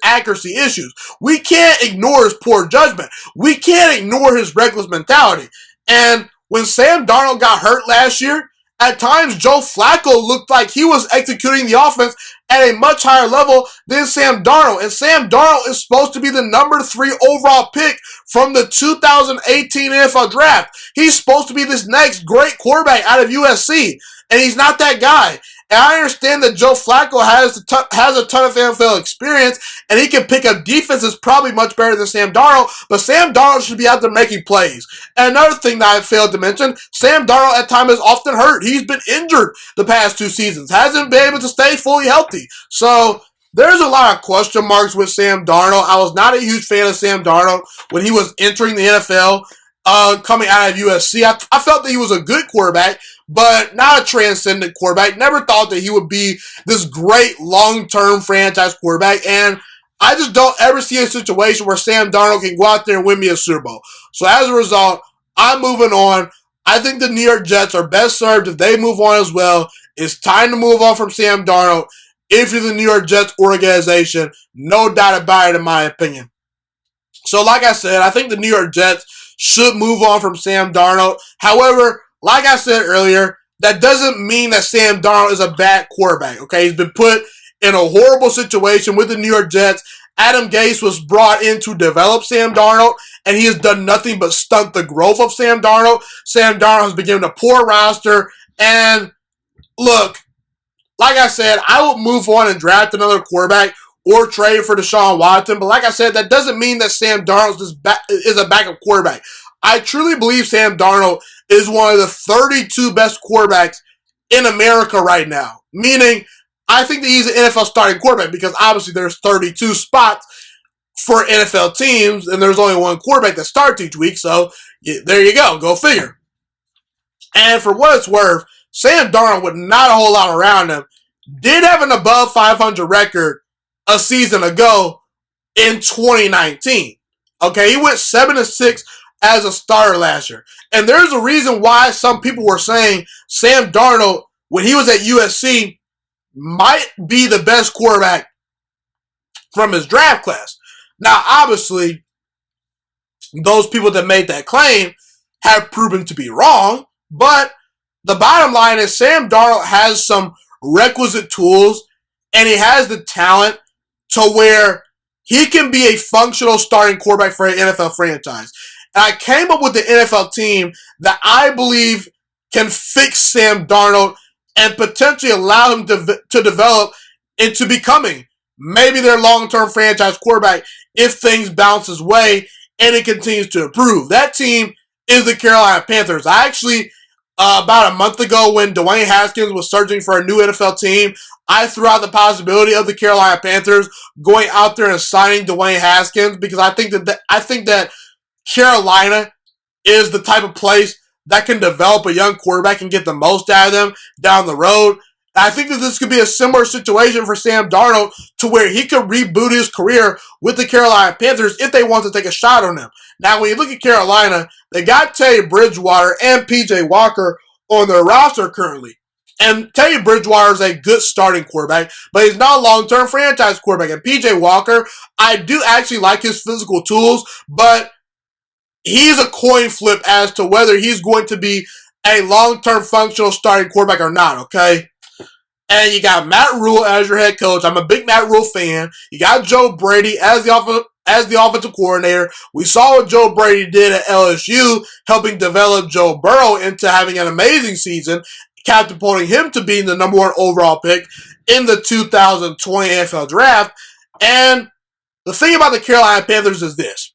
accuracy issues. We can't ignore his poor judgment. We can't ignore his reckless mentality. And when Sam Darnold got hurt last year, at times Joe Flacco looked like he was executing the offense at a much higher level than Sam Darnold. And Sam Darnold is supposed to be the number 3 overall pick from the 2018 NFL draft. He's supposed to be this next great quarterback out of USC. And he's not that guy. And I understand that Joe Flacco has a ton of NFL experience, and he can pick up defenses probably much better than Sam Darnold, but Sam Darnold should be out there making plays. And another thing that I failed to mention, Sam Darnold at times is often hurt. He's been injured the past 2 seasons, hasn't been able to stay fully healthy. So there's a lot of question marks with Sam Darnold. I was not a huge fan of Sam Darnold when he was entering the NFL, coming out of USC. I felt that he was a good quarterback, but not a transcendent quarterback. Never thought that he would be this great long-term franchise quarterback. And I just don't ever see a situation where Sam Darnold can go out there and win me a Super Bowl. So as a result, I'm moving on. I think the New York Jets are best served if they move on as well. It's time to move on from Sam Darnold. If you're the New York Jets organization, no doubt about it in my opinion. So like I said, I think the New York Jets should move on from Sam Darnold. However, like I said earlier, that doesn't mean that Sam Darnold is a bad quarterback, okay? He's been put in a horrible situation with the New York Jets. Adam Gase was brought in to develop Sam Darnold, and he has done nothing but stunt the growth of Sam Darnold. Sam Darnold has been given a poor roster, and look, like I said, I would move on and draft another quarterback or trade for Deshaun Watson, but like I said, that doesn't mean that Sam Darnold is a backup quarterback. I truly believe Sam Darnold is one of the 32 best quarterbacks in America right now. Meaning, I think that he's an NFL starting quarterback because obviously there's 32 spots for NFL teams and there's only one quarterback that starts each week. So there you go. Go figure. And for what it's worth, Sam Darnold with not a whole lot around him did have an above 500 record a season ago in 2019. Okay, he went 7-6 as a starter last year. And there's a reason why some people were saying Sam Darnold, when he was at USC, might be the best quarterback from his draft class. Now, obviously, those people that made that claim have proven to be wrong, but the bottom line is Sam Darnold has some requisite tools and he has the talent to where he can be a functional starting quarterback for an NFL franchise. And I came up with the NFL team that I believe can fix Sam Darnold and potentially allow him to develop into becoming maybe their long-term franchise quarterback if things bounce his way and it continues to improve. That team is the Carolina Panthers. I actually, about a month ago when Dwayne Haskins was searching for a new NFL team, I threw out the possibility of the Carolina Panthers going out there and signing Dwayne Haskins because I think that Carolina is the type of place that can develop a young quarterback and get the most out of them down the road. I think that this could be a similar situation for Sam Darnold to where he could reboot his career with the Carolina Panthers if they want to take a shot on him. Now, when you look at Carolina, they got Teddy Bridgewater and P.J. Walker on their roster currently. And Teddy Bridgewater is a good starting quarterback, but he's not a long-term franchise quarterback. And P.J. Walker, I do actually like his physical tools, but he's a coin flip as to whether he's going to be a long-term functional starting quarterback or not, okay? And you got Matt Rule as your head coach. I'm a big Matt Rule fan. You got Joe Brady as the offensive coordinator. We saw what Joe Brady did at LSU, helping develop Joe Burrow into having an amazing season, catapulting him to being the number 1 overall pick in the 2020 NFL Draft. And the thing about the Carolina Panthers is this.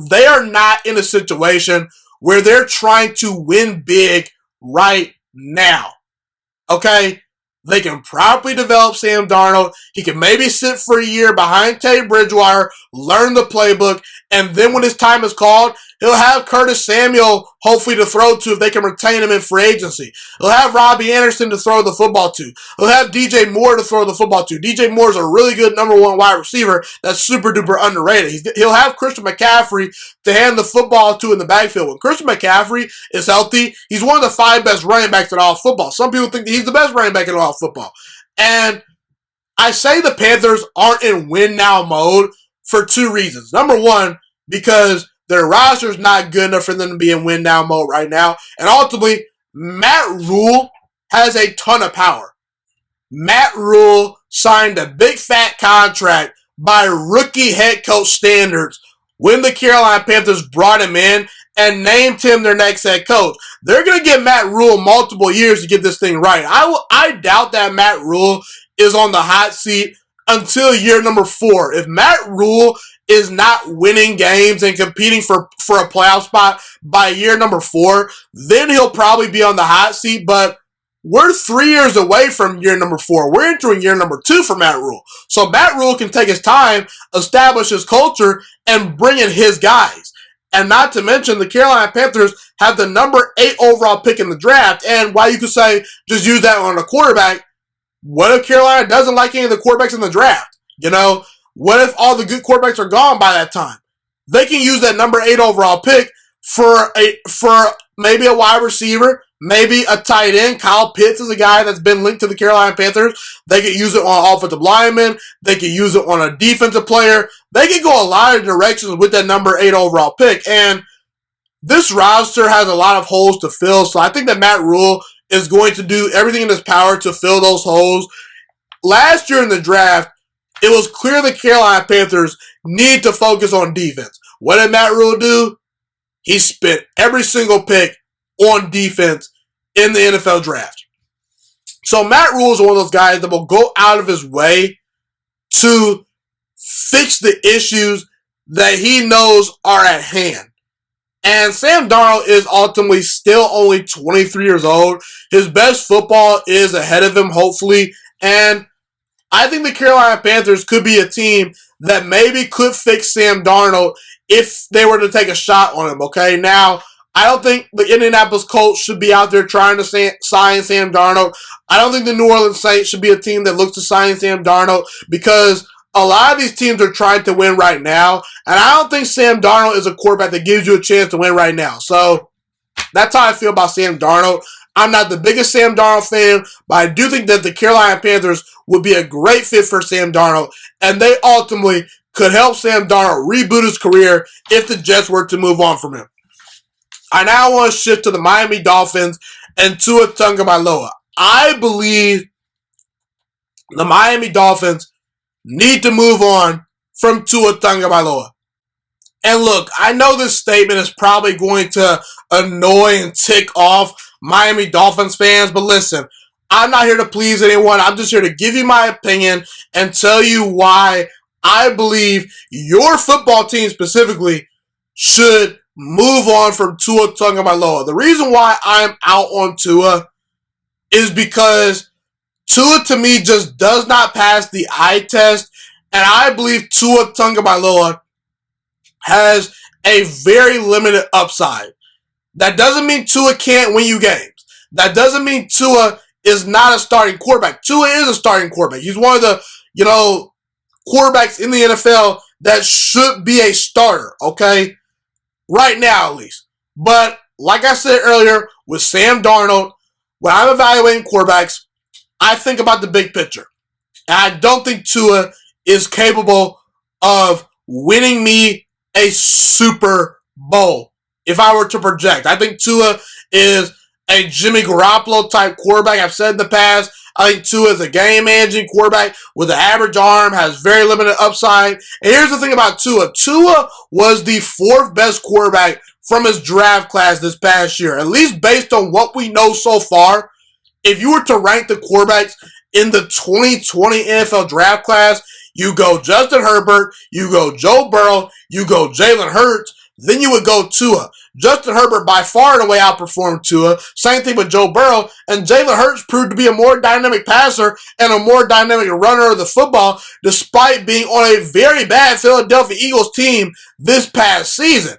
They are not in a situation where they're trying to win big right now. Okay? They can properly develop Sam Darnold. He can maybe sit for a year behind Teddy Bridgewater, learn the playbook, and then when his time is called, he'll have Curtis Samuel hopefully to throw to if they can retain him in free agency. He'll have Robbie Anderson to throw the football to. He'll have DJ Moore to throw the football to. DJ Moore is a really good number 1 wide receiver that's super duper underrated. He'll have Christian McCaffrey to hand the football to in the backfield. When Christian McCaffrey is healthy, he's one of the 5 best running backs in all of football. Some people think that he's the best running back in all of football. And I say the Panthers aren't in win now mode for 2 reasons. Number 1, because their roster is not good enough for them to be in win now mode right now. And ultimately, Matt Rule has a ton of power. Matt Rule signed a big fat contract by rookie head coach standards when the Carolina Panthers brought him in and named him their next head coach. They're going to give Matt Rule multiple years to get this thing right. I doubt that Matt Rule is on the hot seat until year number 4. If Matt Rule is not winning games and competing for a playoff spot by year number 4, then he'll probably be on the hot seat. But we're 3 years away from year number 4. We're entering year number 2 for Matt Rule. So Matt Rule can take his time, establish his culture, and bring in his guys. And not to mention, the Carolina Panthers have the number 8 overall pick in the draft. And while you could say, just use that on a quarterback, what if Carolina doesn't like any of the quarterbacks in the draft? You know, what if all the good quarterbacks are gone by that time? They can use that number 8 overall pick for maybe a wide receiver, maybe a tight end. Kyle Pitts is a guy that's been linked to the Carolina Panthers. They could use it on offensive linemen. They could use it on a defensive player. They could go a lot of directions with that number 8 overall pick. And this roster has a lot of holes to fill. So I think that Matt Rule is going to do everything in his power to fill those holes. Last year in the draft, it was clear the Carolina Panthers need to focus on defense. What did Matt Rule do? He spent every single pick on defense in the NFL draft. So Matt Rule is one of those guys that will go out of his way to fix the issues that he knows are at hand. And Sam Darnold is ultimately still only 23 years old. His best football is ahead of him, hopefully. And I think the Carolina Panthers could be a team that maybe could fix Sam Darnold if they were to take a shot on him, okay? Now, I don't think the Indianapolis Colts should be out there trying to sign Sam Darnold. I don't think the New Orleans Saints should be a team that looks to sign Sam Darnold because a lot of these teams are trying to win right now, and I don't think Sam Darnold is a quarterback that gives you a chance to win right now. So that's how I feel about Sam Darnold. I'm not the biggest Sam Darnold fan, but I do think that the Carolina Panthers would be a great fit for Sam Darnold, and they ultimately could help Sam Darnold reboot his career if the Jets were to move on from him. I now want to shift to the Miami Dolphins and Tua Tagovailoa. I believe the Miami Dolphins need to move on from Tua Tagovailoa. And look, I know this statement is probably going to annoy and tick off Miami Dolphins fans, but listen, I'm not here to please anyone. I'm just here to give you my opinion and tell you why I believe your football team specifically should move on from Tua Tagovailoa. The reason why I'm out on Tua is because Tua to me just does not pass the eye test, and I believe Tua Tagovailoa has a very limited upside. That doesn't mean Tua can't win you games. That doesn't mean Tua is not a starting quarterback. Tua is a starting quarterback. He's one of the, quarterbacks in the NFL that should be a starter, okay? Right now, at least. But, like I said earlier, with Sam Darnold, when I'm evaluating quarterbacks, I think about the big picture. And I don't think Tua is capable of winning me a Super Bowl if I were to project. I think Tua is a Jimmy Garoppolo type quarterback. I've said in the past, I think Tua is a game-managing quarterback with an average arm, has very limited upside. And here's the thing about Tua. Tua was the fourth best quarterback from his draft class this past year, at least based on what we know so far. If you were to rank the quarterbacks in the 2020 NFL draft class, you go Justin Herbert, you go Joe Burrow, you go Jalen Hurts, then you would go Tua. Justin Herbert by far and away outperformed Tua. Same thing with Joe Burrow. And Jalen Hurts proved to be a more dynamic passer and a more dynamic runner of the football despite being on a very bad Philadelphia Eagles team this past season.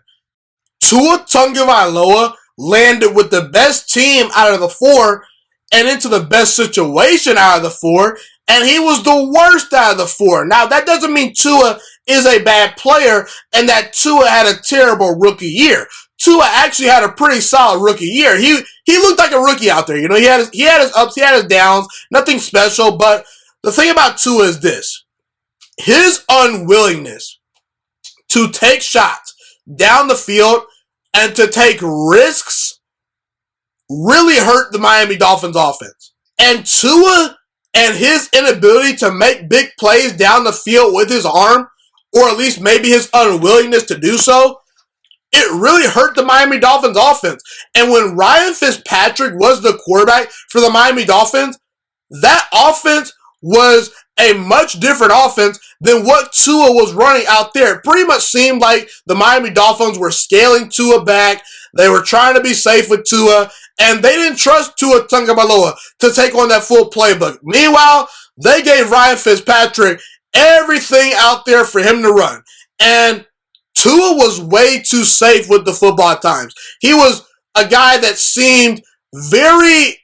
Tua Tagovailoa landed with the best team out of the four and into the best situation out of the four, and he was the worst out of the four. Now, that doesn't mean Tua is a bad player and that Tua had a terrible rookie year. Tua actually had a pretty solid rookie year. He looked like a rookie out there. He had his ups, he had his downs, nothing special. But the thing about Tua is this. His unwillingness to take shots down the field and to take risks really hurt the Miami Dolphins offense. And Tua and his inability to make big plays down the field with his arm, or at least maybe his unwillingness to do so, it really hurt the Miami Dolphins offense. And when Ryan Fitzpatrick was the quarterback for the Miami Dolphins, that offense was a much different offense than what Tua was running out there. It pretty much seemed like the Miami Dolphins were scaling Tua back. They were trying to be safe with Tua, and they didn't trust Tua Tagovailoa to take on that full playbook. Meanwhile, they gave Ryan Fitzpatrick everything out there for him to run. And Tua was way too safe with the football at times. He was a guy that seemed very,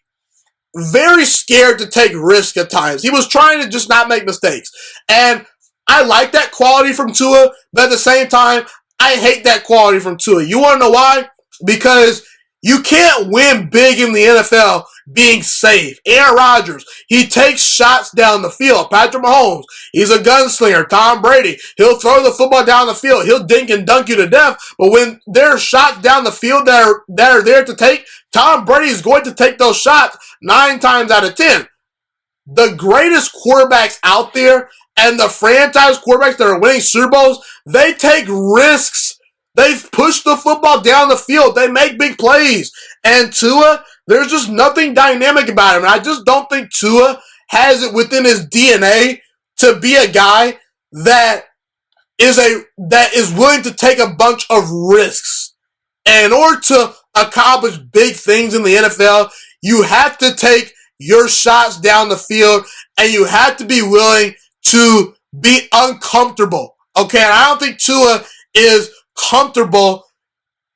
very scared to take risks at times. He was trying to just not make mistakes. And I like that quality from Tua, but at the same time, I hate that quality from Tua. You want to know why? Because you can't win big in the NFL being safe. Aaron Rodgers, he takes shots down the field. Patrick Mahomes, he's a gunslinger. Tom Brady, he'll throw the football down the field. He'll dink and dunk you to death. But when there are shots down the field that are there to take, Tom Brady is going to take those shots 9 times out of 10. The greatest quarterbacks out there and the franchise quarterbacks that are winning Super Bowls, they take risks. They push the football down the field. They make big plays. And Tua, there's just nothing dynamic about him. And I just don't think Tua has it within his DNA to be a guy that is willing to take a bunch of risks. And in order to accomplish big things in the NFL, you have to take your shots down the field and you have to be willing to be uncomfortable. Okay, and I don't think Tua is comfortable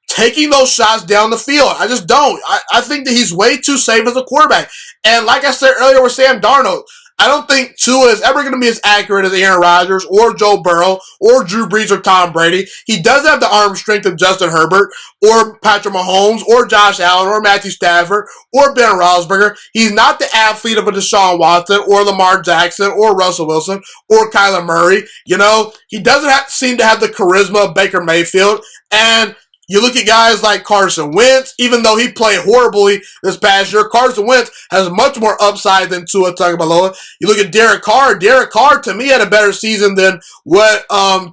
taking those shots down the field. I just don't. I think that he's way too safe as a quarterback. And like I said earlier with Sam Darnold, I don't think Tua is ever going to be as accurate as Aaron Rodgers or Joe Burrow or Drew Brees or Tom Brady. He doesn't have the arm strength of Justin Herbert or Patrick Mahomes or Josh Allen or Matthew Stafford or Ben Roethlisberger. He's not the athlete of a Deshaun Watson or Lamar Jackson or Russell Wilson or Kyler Murray. He doesn't seem to have the charisma of Baker Mayfield. And you look at guys like Carson Wentz, even though he played horribly this past year, Carson Wentz has much more upside than Tua Tagovailoa. You look at Derek Carr. Derek Carr, to me, had a better season than what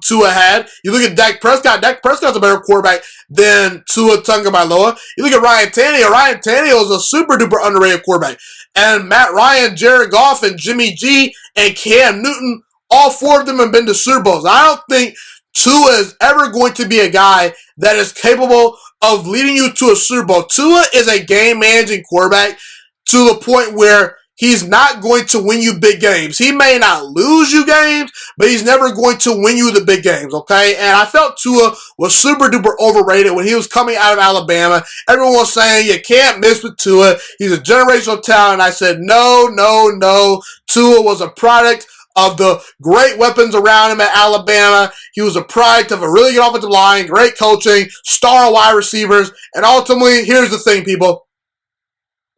Tua had. You look at Dak Prescott. Dak Prescott's a better quarterback than Tua Tagovailoa. You look at Ryan Tannehill. Ryan Tannehill is a super-duper underrated quarterback. And Matt Ryan, Jared Goff, and Jimmy G, and Cam Newton, all 4 of them have been to Super Bowls. I don't think Tua is ever going to be a guy that is capable of leading you to a Super Bowl. Tua is a game-managing quarterback to the point where he's not going to win you big games. He may not lose you games, but he's never going to win you the big games, okay? And I felt Tua was super duper overrated when he was coming out of Alabama. Everyone was saying, you can't miss with Tua. He's a generational talent. I said, no. Tua was a product of the great weapons around him at Alabama. He was a product of a really good offensive line, great coaching, star wide receivers, and ultimately, here's the thing, people.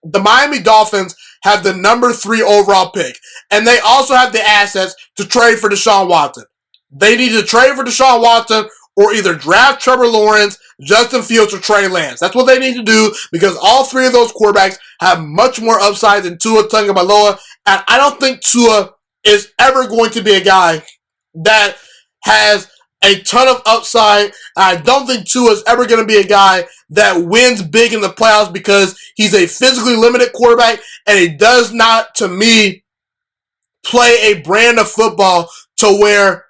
The Miami Dolphins have the number 3 overall pick, and they also have the assets to trade for Deshaun Watson. They need to trade for Deshaun Watson or either draft Trevor Lawrence, Justin Fields, or Trey Lance. That's what they need to do because all 3 of those quarterbacks have much more upside than Tua Tagovailoa, and I don't think Tua is ever going to be a guy that has a ton of upside. I don't think Tua is ever going to be a guy that wins big in the playoffs because he's a physically limited quarterback and he does not, to me, play a brand of football to where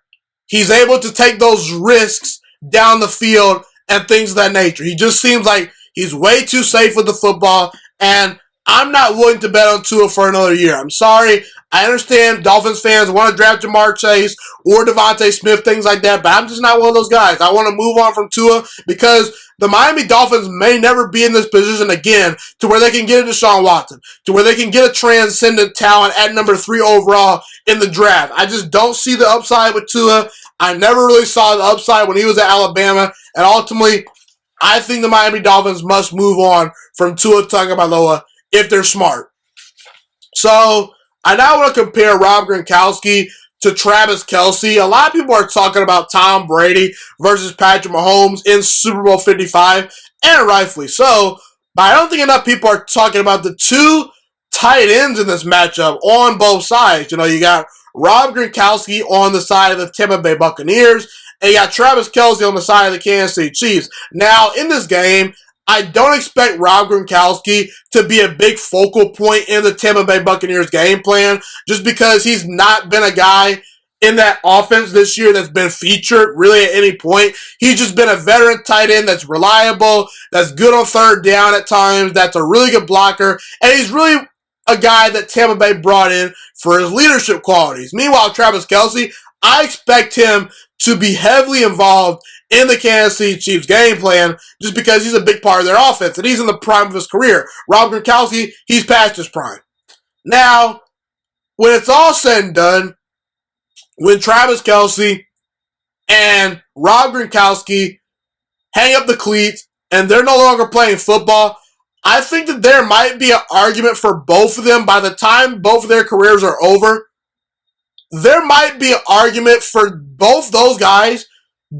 he's able to take those risks down the field and things of that nature. He just seems like he's way too safe with the football, and I'm not willing to bet on Tua for another year. I'm sorry. I understand Dolphins fans want to draft Jamar Chase or Devontae Smith, things like that, but I'm just not one of those guys. I want to move on from Tua because the Miami Dolphins may never be in this position again to where they can get a Deshaun Watson, to where they can get a transcendent talent at number 3 overall in the draft. I just don't see the upside with Tua. I never really saw the upside when he was at Alabama, and ultimately, I think the Miami Dolphins must move on from Tua Tagovailoa if they're smart. So, I now want to compare Rob Gronkowski to Travis Kelce. A lot of people are talking about Tom Brady versus Patrick Mahomes in Super Bowl 55, and rightfully so, but I don't think enough people are talking about the 2 tight ends in this matchup on both sides. You know, you got Rob Gronkowski on the side of the Tampa Bay Buccaneers, and you got Travis Kelce on the side of the Kansas City Chiefs. Now, in this game, I don't expect Rob Gronkowski to be a big focal point in the Tampa Bay Buccaneers game plan just because he's not been a guy in that offense this year that's been featured really at any point. He's just been a veteran tight end that's reliable, that's good on third down at times, that's a really good blocker, and he's really a guy that Tampa Bay brought in for his leadership qualities. Meanwhile, Travis Kelce, I expect him to be heavily involved in the Kansas City Chiefs game plan just because he's a big part of their offense and he's in the prime of his career. Rob Gronkowski, he's past his prime. Now, when it's all said and done, when Travis Kelce and Rob Gronkowski hang up the cleats and they're no longer playing football, I think that there might be an argument for both of them by the time both of their careers are over. There might be an argument for both those guys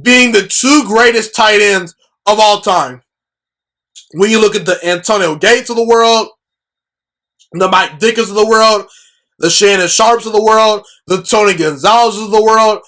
being the 2 greatest tight ends of all time. When you look at the Antonio Gates of the world, the Mike Dickens of the world, the Shannon Sharps of the world, the Tony Gonzalez of the world,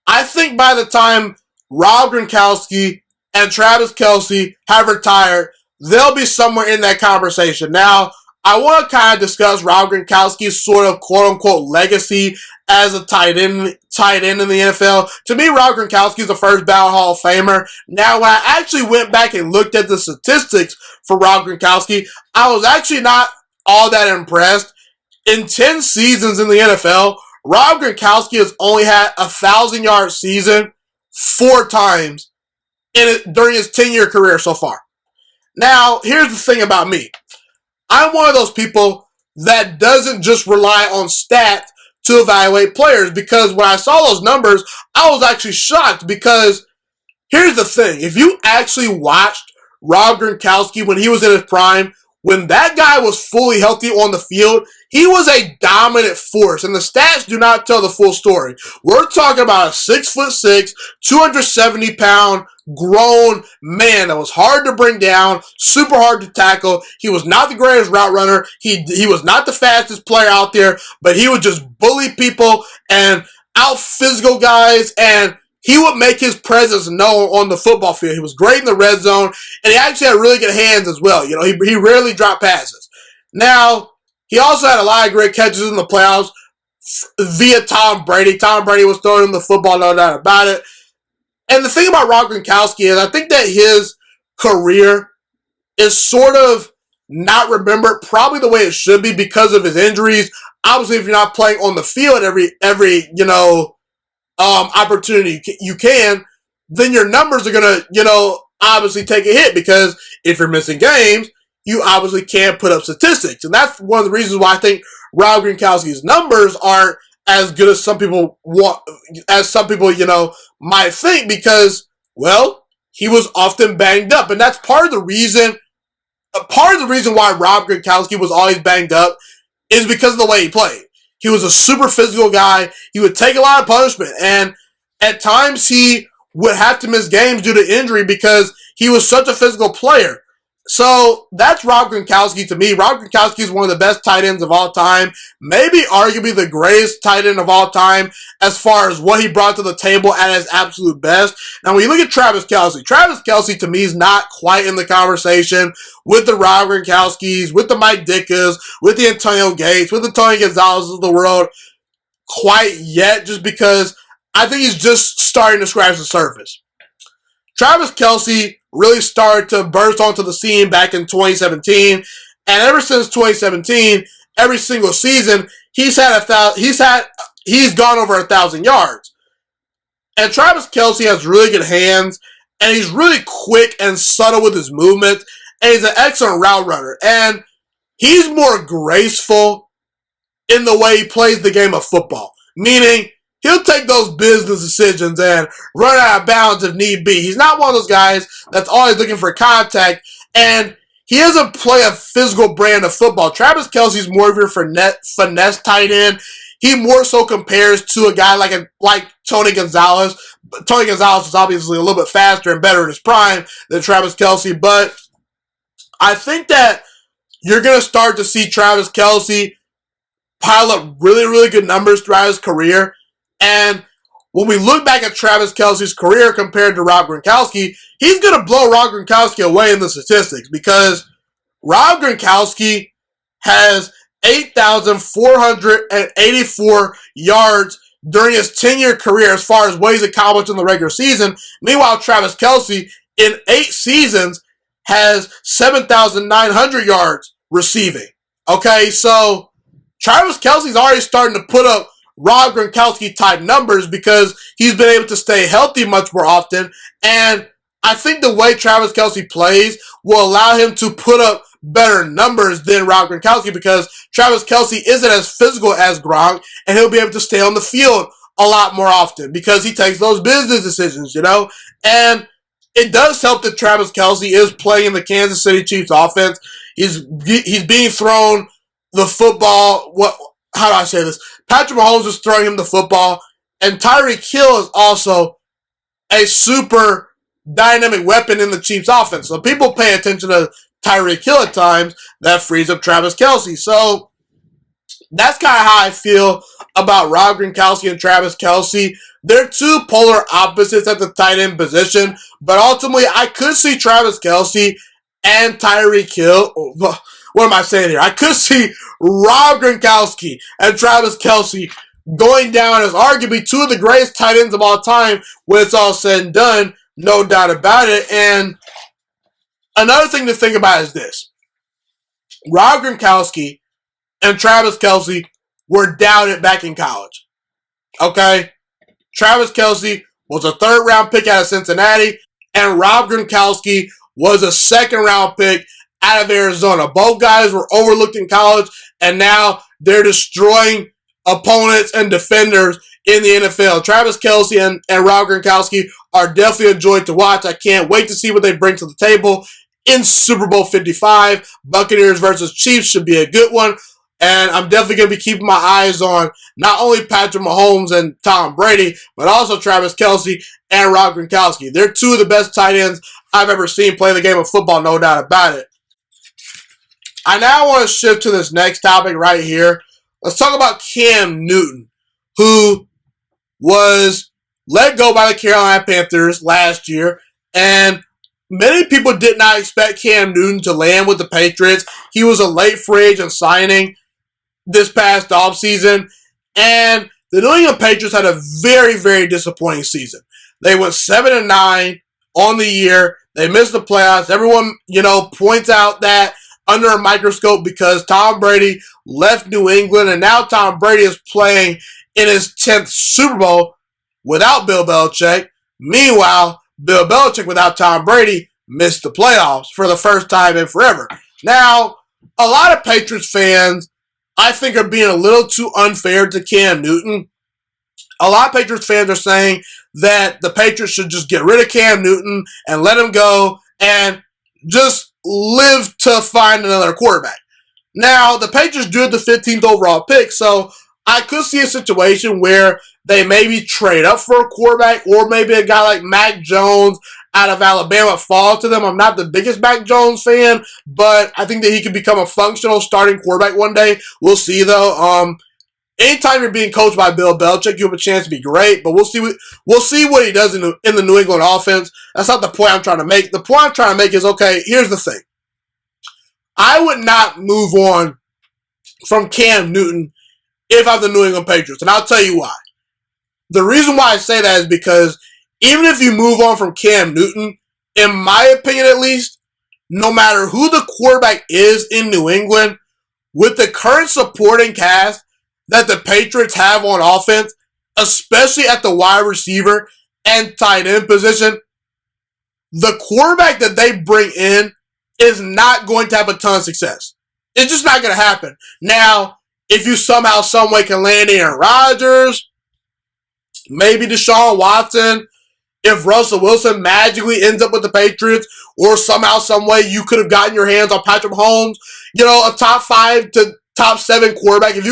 I think by the time Rob Gronkowski and Travis Kelce have retired, they'll be somewhere in that conversation. Now, I want to kind of discuss Rob Gronkowski's sort of quote-unquote legacy as a tight end in the NFL. To me, Rob Gronkowski is the first ballot Hall of Famer. Now, when I actually went back and looked at the statistics for Rob Gronkowski, I was actually not all that impressed. In 10 seasons in the NFL, Rob Gronkowski has only had a 1,000-yard season 4 times during his 10-year career so far. Now, here's the thing about me. I'm one of those people that doesn't just rely on stats to evaluate players because when I saw those numbers, I was actually shocked because here's the thing. If you actually watched Rob Gronkowski when he was in his prime, when that guy was fully healthy on the field, he was a dominant force, and the stats do not tell the full story. We're talking about a 6'6", 270-pound, grown man that was hard to bring down, super hard to tackle. He was not the greatest route runner. He was not the fastest player out there, but he would just bully people and out-physical guys, and he would make his presence known on the football field. He was great in the red zone, and he actually had really good hands as well. You know, he rarely dropped passes. Now, he also had a lot of great catches in the playoffs via Tom Brady. Tom Brady was throwing him the football, no doubt about it. And the thing about Rob Gronkowski is I think that his career is sort of not remembered probably the way it should be because of his injuries. Obviously, if you're not playing on the field every opportunity you can, then your numbers are gonna obviously take a hit, because if you're missing games, you obviously can't put up statistics, and that's one of the reasons why I think Rob Gronkowski's numbers aren't as good as some people might think, because, well, he was often banged up, and that's part of the reason why Rob Gronkowski was always banged up is because of the way he played. He was a super physical guy. He would take a lot of punishment, and at times he would have to miss games due to injury because he was such a physical player. So that's Rob Gronkowski to me. Rob Gronkowski is one of the best tight ends of all time, maybe arguably the greatest tight end of all time as far as what he brought to the table at his absolute best. Now, when you look at Travis Kelce to me is not quite in the conversation with the Rob Gronkowskis, with the Mike Ditkas, with the Antonio Gates, with the Tony Gonzalez of the world quite yet, just because I think he's just starting to scratch the surface. Travis Kelce really started to burst onto the scene back in 2017, and ever since 2017, every single season he's gone over 1,000 yards. And Travis Kelce has really good hands, and he's really quick and subtle with his movements, and he's an excellent route runner. And he's more graceful in the way he plays the game of football, meaning he'll take those business decisions and run out of bounds if need be. He's not one of those guys that's always looking for contact, and he doesn't play a physical brand of football. Travis Kelce's more of your finesse tight end. He more so compares to a guy like Tony Gonzalez. Tony Gonzalez is obviously a little bit faster and better in his prime than Travis Kelce, but I think that you're going to start to see Travis Kelce pile up really, really good numbers throughout his career. And when we look back at Travis Kelce's career compared to Rob Gronkowski, he's going to blow Rob Gronkowski away in the statistics, because Rob Gronkowski has 8,484 yards during his 10-year career as far as what he's accomplished in the regular season. Meanwhile, Travis Kelce, in 8 seasons, has 7,900 yards receiving. Okay, so Travis Kelce's already starting to put up Rob Gronkowski type numbers because he's been able to stay healthy much more often, and I think the way Travis Kelce plays will allow him to put up better numbers than Rob Gronkowski, because Travis Kelce isn't as physical as Gronk, and he'll be able to stay on the field a lot more often because he takes those business decisions, and it does help that Travis Kelce is playing in the Kansas City Chiefs offense. He's being thrown the football. How do I say this? Patrick Mahomes is throwing him the football, and Tyreek Hill is also a super dynamic weapon in the Chiefs offense. So people pay attention to Tyreek Hill at times. That frees up Travis Kelce. So that's kind of how I feel about Rob Gronkowski and Travis Kelce. They're two polar opposites at the tight end position, but ultimately I could see Travis Kelce and Tyreek Hill. What am I saying here? I could see Rob Gronkowski and Travis Kelce going down as arguably two of the greatest tight ends of all time when it's all said and done, no doubt about it. And another thing to think about is this. Rob Gronkowski and Travis Kelce were doubted back in college. Okay? Travis Kelce was a 3rd-round pick out of Cincinnati, and Rob Gronkowski was a 2nd-round pick out of Arizona. Both guys were overlooked in college, and now they're destroying opponents and defenders in the NFL. Travis Kelce and Rob Gronkowski are definitely a joy to watch. I can't wait to see what they bring to the table in Super Bowl 55. Buccaneers versus Chiefs should be a good one. And I'm definitely going to be keeping my eyes on not only Patrick Mahomes and Tom Brady, but also Travis Kelce and Rob Gronkowski. They're two of the best tight ends I've ever seen play the game of football, no doubt about it. I now want to shift to this next topic right here. Let's talk about Cam Newton, who was let go by the Carolina Panthers last year, and many people did not expect Cam Newton to land with the Patriots. He was a late free agent signing this past offseason, and the New England Patriots had a very, very disappointing season. They went 7-9 on the year. They missed the playoffs. Everyone, points out that under a microscope because Tom Brady left New England, and now Tom Brady is playing in his 10th Super Bowl without Bill Belichick. Meanwhile, Bill Belichick without Tom Brady missed the playoffs for the first time in forever. Now, a lot of Patriots fans, I think, are being a little too unfair to Cam Newton. A lot of Patriots fans are saying that the Patriots should just get rid of Cam Newton and let him go and just live to find another quarterback. Now, the Patriots do have the 15th overall pick, so I could see a situation where they maybe trade up for a quarterback, or maybe a guy like Mac Jones out of Alabama falls to them. I'm not the biggest Mac Jones fan, but I think that he could become a functional starting quarterback one day. We'll see, though. Anytime you're being coached by Bill Belichick, you have a chance to be great, but we'll see what he does in the New England offense. That's not the point I'm trying to make. The point I'm trying to make is, okay, here's the thing. I would not move on from Cam Newton if I'm the New England Patriots, and I'll tell you why. The reason why I say that is because even if you move on from Cam Newton, in my opinion at least, no matter who the quarterback is in New England, with the current supporting cast that the Patriots have on offense, especially at the wide receiver and tight end position, the quarterback that they bring in is not going to have a ton of success. It's just not going to happen. Now, if you somehow, some way can land Aaron Rodgers, maybe Deshaun Watson, if Russell Wilson magically ends up with the Patriots, or somehow, some way you could have gotten your hands on Patrick Mahomes, a top 5 to top 7 quarterback, if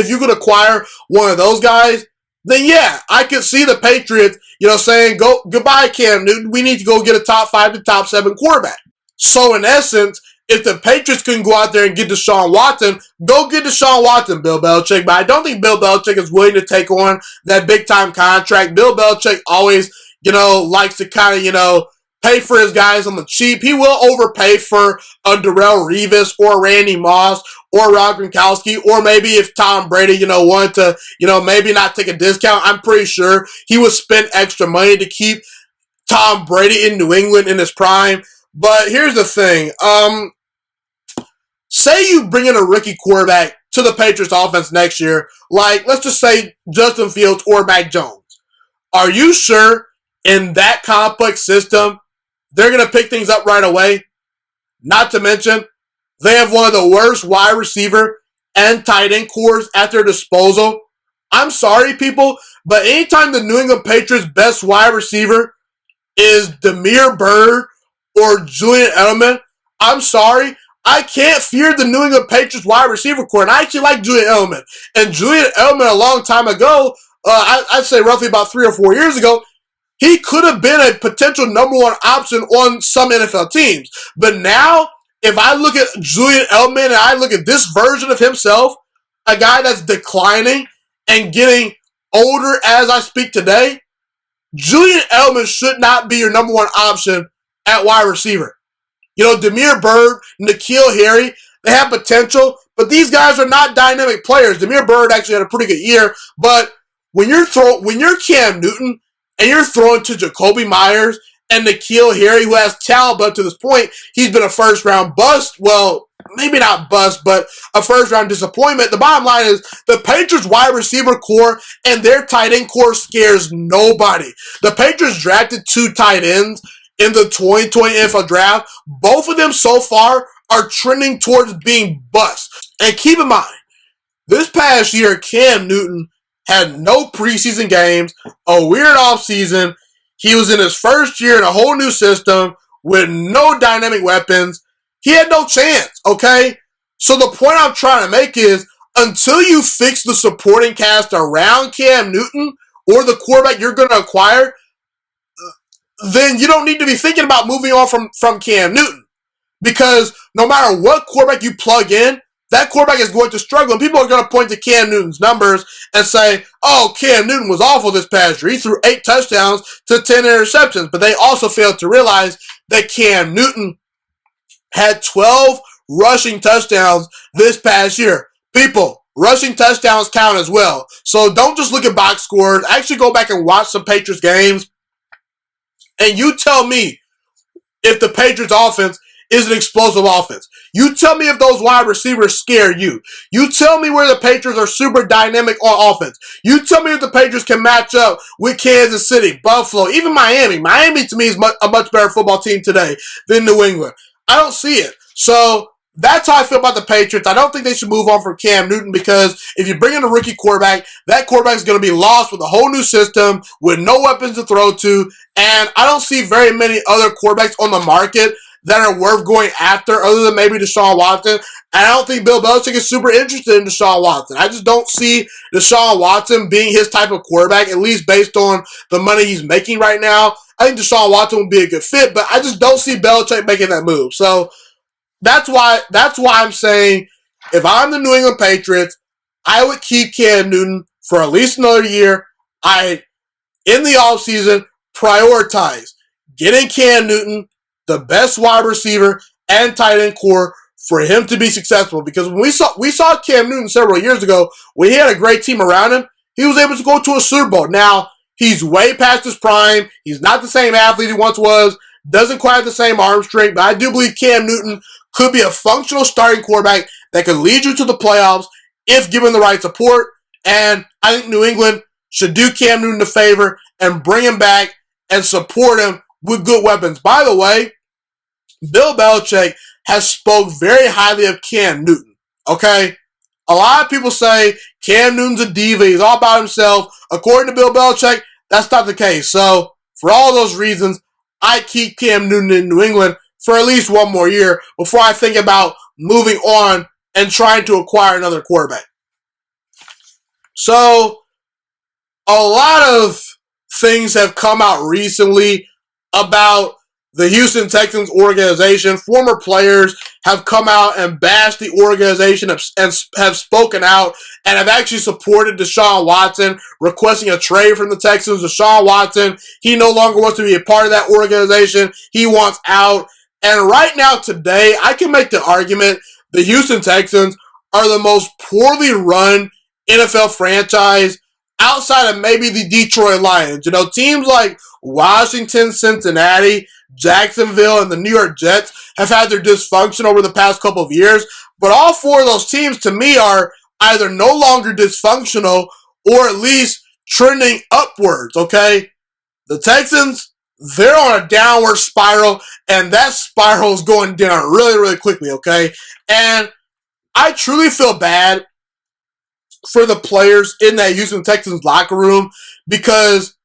you could acquire one of those guys, then yeah, I could see the Patriots, saying, goodbye Cam Newton, we need to go get a top 5 to top 7 quarterback. So in essence, if the Patriots couldn't go out there and get Deshaun Watson, go get Deshaun Watson, Bill Belichick. But I don't think Bill Belichick is willing to take on that big-time contract. Bill Belichick always, likes to kind of, pay for his guys on the cheap. He will overpay for a Darrelle Revis or Randy Moss or Rob Gronkowski, or maybe if Tom Brady, wanted to, maybe not take a discount, I'm pretty sure he would spend extra money to keep Tom Brady in New England in his prime. But here's the thing. Say you bring in a rookie quarterback to the Patriots offense next year, like, let's just say Justin Fields or Mac Jones. Are you sure in that complex system they're going to pick things up right away? Not to mention, they have one of the worst wide receiver and tight end cores at their disposal. I'm sorry, people, but anytime the New England Patriots' best wide receiver is Damiere Byrd or Julian Edelman, I'm sorry, I can't fear the New England Patriots wide receiver core, and I actually like Julian Edelman. And Julian Edelman, a long time ago, I'd say roughly about 3 or 4 years ago, he could have been a potential number 1 option on some NFL teams. But now, if I look at Julian Edelman and I look at this version of himself, a guy that's declining and getting older as I speak today, Julian Edelman should not be your number 1 option at wide receiver. Damiere Byrd, N'Keal Harry, they have potential, but these guys are not dynamic players. Damiere Byrd actually had a pretty good year, but when you're Cam Newton and you're throwing to Jacoby Myers and N'Keal Harry, who has talent, but to this point, he's been a first-round bust. Well, maybe not bust, but a first-round disappointment. The bottom line is the Patriots wide receiver core and their tight end core scares nobody. The Patriots drafted 2 tight ends in the 2020 NFL Draft. Both of them so far are trending towards being busts. And keep in mind, this past year, Cam Newton had no preseason games, a weird offseason. He was in his first year in a whole new system with no dynamic weapons. He had no chance, okay? So the point I'm trying to make is, until you fix the supporting cast around Cam Newton or the quarterback you're going to acquire, then you don't need to be thinking about moving on from Cam Newton. Because no matter what quarterback you plug in, that quarterback is going to struggle. And people are going to point to Cam Newton's numbers and say, oh, Cam Newton was awful this past year. He threw 8 touchdowns to 10 interceptions. But they also failed to realize that Cam Newton had 12 rushing touchdowns this past year. People, rushing touchdowns count as well. So don't just look at box scores. Actually go back and watch some Patriots games. And you tell me if the Patriots offense is an explosive offense. You tell me if those wide receivers scare you. You tell me where the Patriots are super dynamic on offense. You tell me if the Patriots can match up with Kansas City, Buffalo, even Miami. Miami, to me, is a much better football team today than New England. I don't see it. So that's how I feel about the Patriots. I don't think they should move on from Cam Newton because if you bring in a rookie quarterback, that quarterback is going to be lost with a whole new system with no weapons to throw to. And I don't see very many other quarterbacks on the market that are worth going after other than maybe Deshaun Watson. And I don't think Bill Belichick is super interested in Deshaun Watson. I just don't see Deshaun Watson being his type of quarterback, at least based on the money he's making right now. I think Deshaun Watson would be a good fit, but I just don't see Belichick making that move. So that's why I'm saying if I'm the New England Patriots, I would keep Cam Newton for at least another year. In the offseason, prioritize getting Cam Newton the best wide receiver and tight end core for him to be successful. Because when we saw Cam Newton several years ago, when he had a great team around him, he was able to go to a Super Bowl. Now, he's way past his prime. He's not the same athlete he once was. Doesn't quite have the same arm strength. But I do believe Cam Newton could be a functional starting quarterback that could lead you to the playoffs if given the right support. And I think New England should do Cam Newton a favor and bring him back and support him with good weapons. By the way, Bill Belichick has spoke very highly of Cam Newton, okay? A lot of people say Cam Newton's a diva. He's all about himself. According to Bill Belichick, that's not the case. So, for all those reasons, I keep Cam Newton in New England for at least one more year before I think about moving on and trying to acquire another quarterback. So, a lot of things have come out recently about the Houston Texans organization. Former players have come out and bashed the organization and have spoken out and have actually supported Deshaun Watson, requesting a trade from the Texans. Deshaun Watson, he no longer wants to be a part of that organization. He wants out. And right now, today, I can make the argument the Houston Texans are the most poorly run NFL franchise outside of maybe the Detroit Lions. You know, teams like Washington, Cincinnati, Jacksonville, and the New York Jets have had their dysfunction over the past couple of years. But all four of those teams, to me, are either no longer dysfunctional or at least trending upwards, okay? The Texans, they're on a downward spiral, and that spiral is going down really, really quickly, okay? And I truly feel bad for the players in that Houston Texans locker room because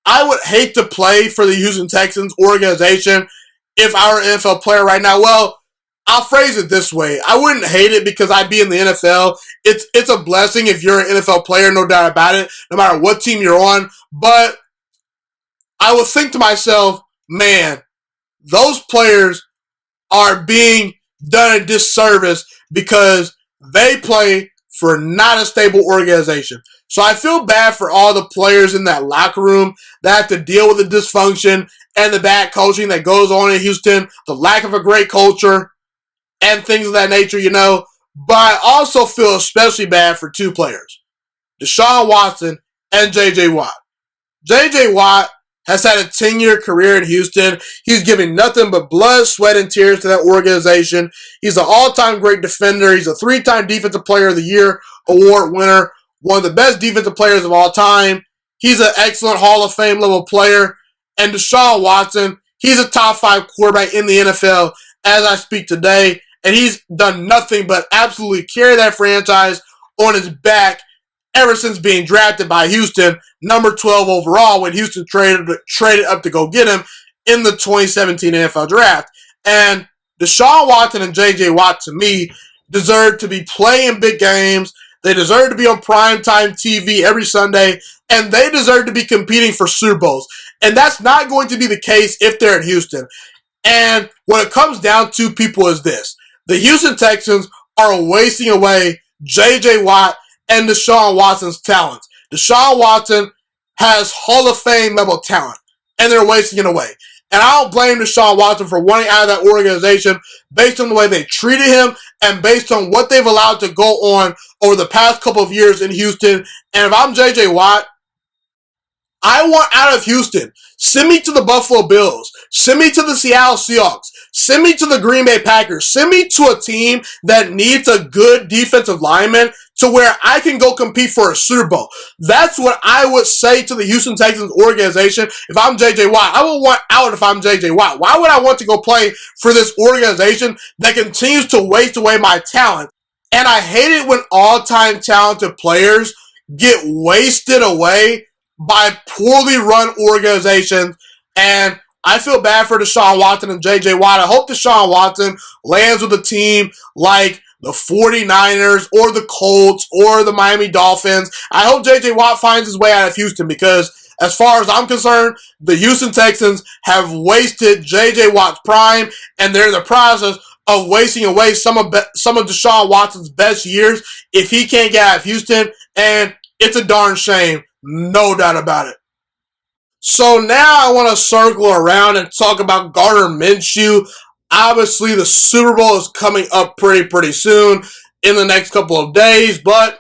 I would hate to play for the Houston Texans organization if I were an NFL player right now. Well, I'll phrase it this way. I wouldn't hate it because I'd be in the NFL. It's a blessing if you're an NFL player, no doubt about it, no matter what team you're on. But I would think to myself, man, those players are being done a disservice because they play for not a stable organization. So I feel bad for all the players in that locker room that have to deal with the dysfunction and the bad coaching that goes on in Houston, the lack of a great culture, and things of that nature, you know. But I also feel especially bad for two players, Deshaun Watson and J.J. Watt. J.J. Watt has had a 10-year career in Houston. He's giving nothing but blood, sweat, and tears to that organization. He's an all-time great defender. He's a 3-time Defensive Player of the Year award winner, one of the best defensive players of all time. He's an excellent Hall of Fame level player. And Deshaun Watson, he's a top 5 quarterback in the NFL as I speak today. And he's done nothing but absolutely carry that franchise on his back ever since being drafted by Houston, number 12 overall, when Houston traded up to go get him in the 2017 NFL Draft. And Deshaun Watson and J.J. Watt, to me, deserve to be playing big games. They deserve to be on primetime TV every Sunday, and they deserve to be competing for Super Bowls. And that's not going to be the case if they're in Houston. And what it comes down to, people, is this. The Houston Texans are wasting away J.J. Watt and Deshaun Watson's talents. Deshaun Watson has Hall of Fame level talent, and they're wasting it away. And I don't blame Deshaun Watson for wanting out of that organization based on the way they treated him and based on what they've allowed to go on over the past couple of years in Houston. And if I'm J.J. Watt, I want out of Houston. Send me to the Buffalo Bills. Send me to the Seattle Seahawks. Send me to the Green Bay Packers. Send me to a team that needs a good defensive lineman to where I can go compete for a Super Bowl. That's what I would say to the Houston Texans organization if I'm J.J. Watt. I would want out if I'm J.J. Watt. Why would I want to go play for this organization that continues to waste away my talent? And I hate it when all-time talented players get wasted away by poorly run organizations. And I feel bad for Deshaun Watson and J.J. Watt. I hope Deshaun Watson lands with a team like the 49ers or the Colts or the Miami Dolphins. I hope J.J. Watt finds his way out of Houston because as far as I'm concerned, the Houston Texans have wasted J.J. Watt's prime, and they're in the process of wasting away some of Deshaun Watson's best years if he can't get out of Houston, and it's a darn shame, no doubt about it. So now I want to circle around and talk about Gardner Minshew. Obviously, the Super Bowl is coming up pretty soon in the next couple of days, but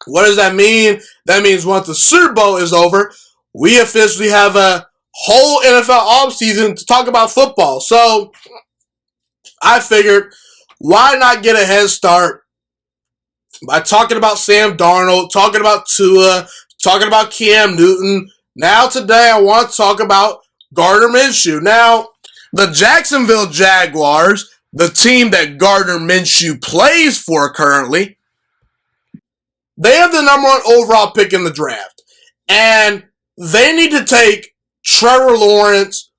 what does that mean? That means once the Super Bowl is over, we officially have a whole NFL offseason to talk about football. So I figured, why not get a head start by talking about Sam Darnold, talking about Tua, talking about Cam Newton. Now today I want to talk about Gardner Minshew. Now, the Jacksonville Jaguars, the team that Gardner Minshew plays for currently, they have the number one overall pick in the draft. And they need to take Trevor Lawrence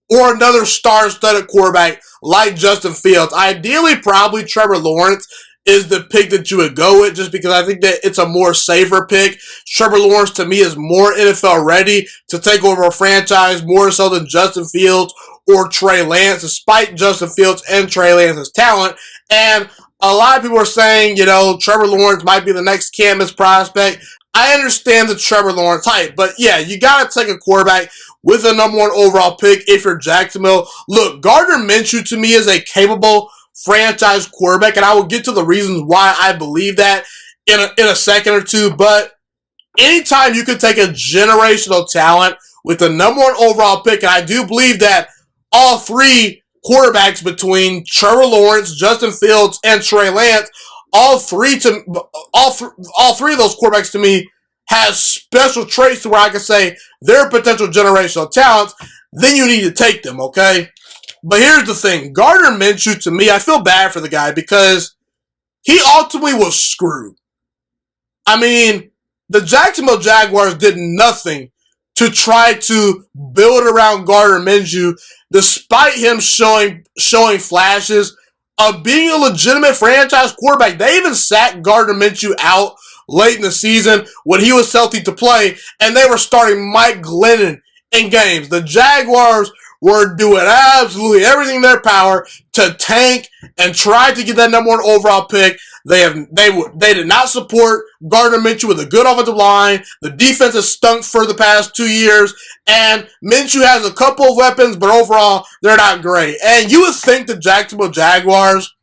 or another star-studded quarterback like Justin Fields. Ideally, probably Trevor Lawrence is the pick that you would go with just because I think that it's a more safer pick. Trevor Lawrence, to me, is more NFL ready to take over a franchise more so than Justin Fields or Trey Lance, despite Justin Fields and Trey Lance's talent. And a lot of people are saying, Trevor Lawrence might be the next Camus prospect. I understand the Trevor Lawrence hype, but yeah, you got to take a quarterback with a number one overall pick if you're Jacksonville. Look, Gardner Minshew to me is a capable franchise quarterback, and I will get to the reasons why I believe that in a second or two, but anytime you can take a generational talent with the number one overall pick, and I do believe that all three quarterbacks between Trevor Lawrence, Justin Fields, and Trey Lance, all three of those quarterbacks to me has special traits to where I can say they're potential generational talents, then you need to take them, okay? But here's the thing. Gardner Minshew, to me, I feel bad for the guy because he ultimately was screwed. I mean, the Jacksonville Jaguars did nothing to try to build around Gardner Minshew despite him showing flashes of being a legitimate franchise quarterback. They even sat Gardner Minshew out late in the season when he was healthy to play, and they were starting Mike Glennon in games. The Jaguars were doing absolutely everything in their power to tank and try to get that number one overall pick. They did not support Gardner Minshew with a good offensive line. The defense has stunk for the past 2 years, and Minshew has a couple of weapons, but overall, they're not great. And you would think the Jacksonville Jaguars,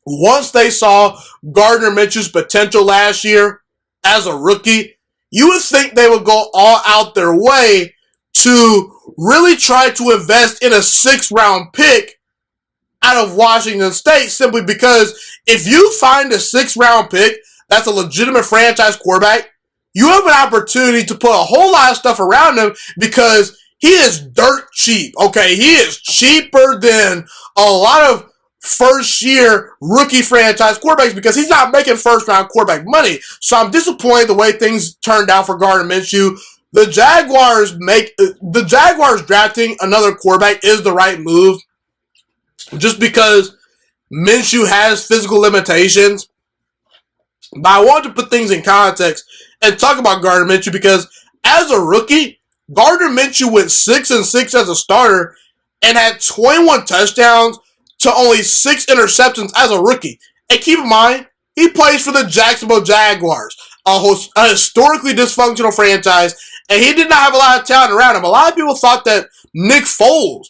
once they saw Gardner Minshew's potential last year as a rookie, you would think they would go all out their way to really try to invest in a 6th-round pick out of Washington State, simply because if you find a 6th-round pick that's a legitimate franchise quarterback, you have an opportunity to put a whole lot of stuff around him because he is dirt cheap, okay? He is cheaper than a lot of first-year rookie franchise quarterbacks because he's not making first-round quarterback money. So I'm disappointed the way things turned out for Gardner Minshew. The Jaguars drafting another quarterback is the right move just because Minshew has physical limitations. But I want to put things in context and talk about Gardner Minshew because as a rookie, Gardner Minshew went 6-6 as a starter and had 21 touchdowns to only 6 interceptions as a rookie. And keep in mind, he plays for the Jacksonville Jaguars, a historically dysfunctional franchise, and he did not have a lot of talent around him. A lot of people thought that Nick Foles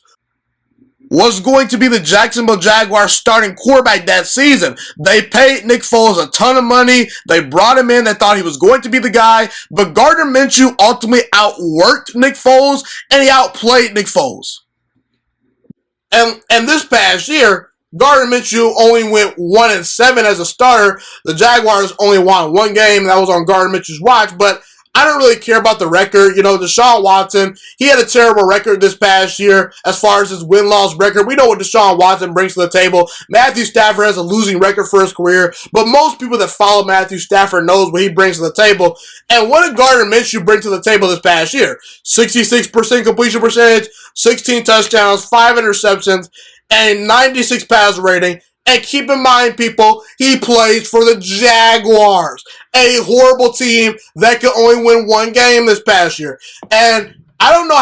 was going to be the Jacksonville Jaguars starting quarterback that season. They paid Nick Foles a ton of money. They brought him in. They thought he was going to be the guy. But Gardner Minshew ultimately outworked Nick Foles, and he outplayed Nick Foles. And this past year, Gardner Minshew only went 1-7 as a starter. The Jaguars only won one game, and that was on Gardner Minshew's watch. But I don't really care about the record. You know, Deshaun Watson, he had a terrible record this past year as far as his win-loss record. We know what Deshaun Watson brings to the table. Matthew Stafford has a losing record for his career, but most people that follow Matthew Stafford knows what he brings to the table. And what did Gardner Minshew bring to the table this past year? 66% completion percentage, 16 touchdowns, 5 interceptions, and 96 passer rating. And keep in mind, people, he plays for the Jaguars, a horrible team that could only win one game this past year. And I don't know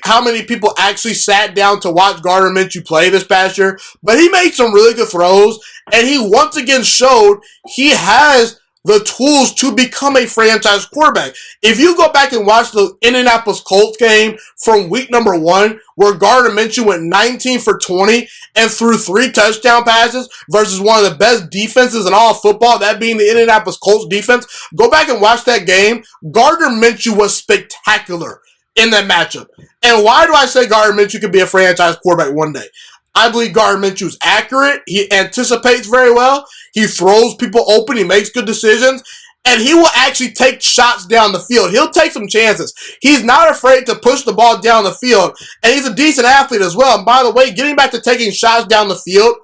how many people actually sat down to watch Gardner Minshew play this past year, but he made some really good throws, and he once again showed he has the tools to become a franchise quarterback. If you go back and watch the Indianapolis Colts game from week number 1, where Gardner Minshew went 19 for 20 and threw 3 touchdown passes versus one of the best defenses in all of football, that being the Indianapolis Colts defense, go back and watch that game. Gardner Minshew was spectacular in that matchup. And why do I say Gardner Minshew could be a franchise quarterback one day? I believe Gardner Minshew is accurate. He anticipates very well. He throws people open. He makes good decisions. And he will actually take shots down the field. He'll take some chances. He's not afraid to push the ball down the field. And he's a decent athlete as well. And by the way, getting back to taking shots down the field,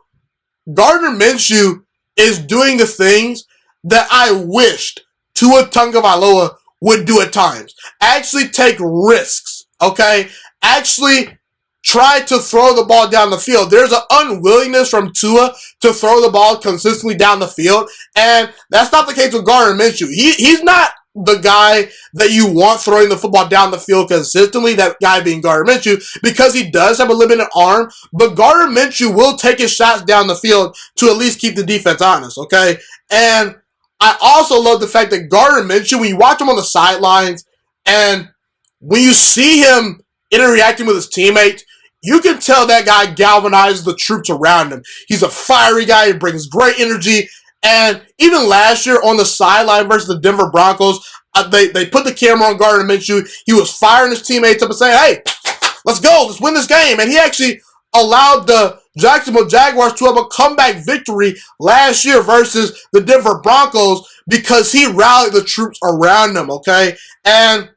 Gardner Minshew is doing the things that I wished Tua Tagovailoa would do at times. Actually take risks, okay? Actually try to throw the ball down the field. There's an unwillingness from Tua to throw the ball consistently down the field, and that's not the case with Gardner Minshew. He's not the guy that you want throwing the football down the field consistently, that guy being Gardner Minshew, because he does have a limited arm, but Gardner Minshew will take his shots down the field to at least keep the defense honest, okay? And I also love the fact that Gardner Minshew, when you watch him on the sidelines, and when you see him interacting with his teammates, you can tell that guy galvanizes the troops around him. He's a fiery guy. He brings great energy. And even last year on the sideline versus the Denver Broncos, they put the camera on Gardner Minshew. He was firing his teammates up and saying, hey, let's go. Let's win this game. And he actually allowed the Jacksonville Jaguars to have a comeback victory last year versus the Denver Broncos because he rallied the troops around him, okay? And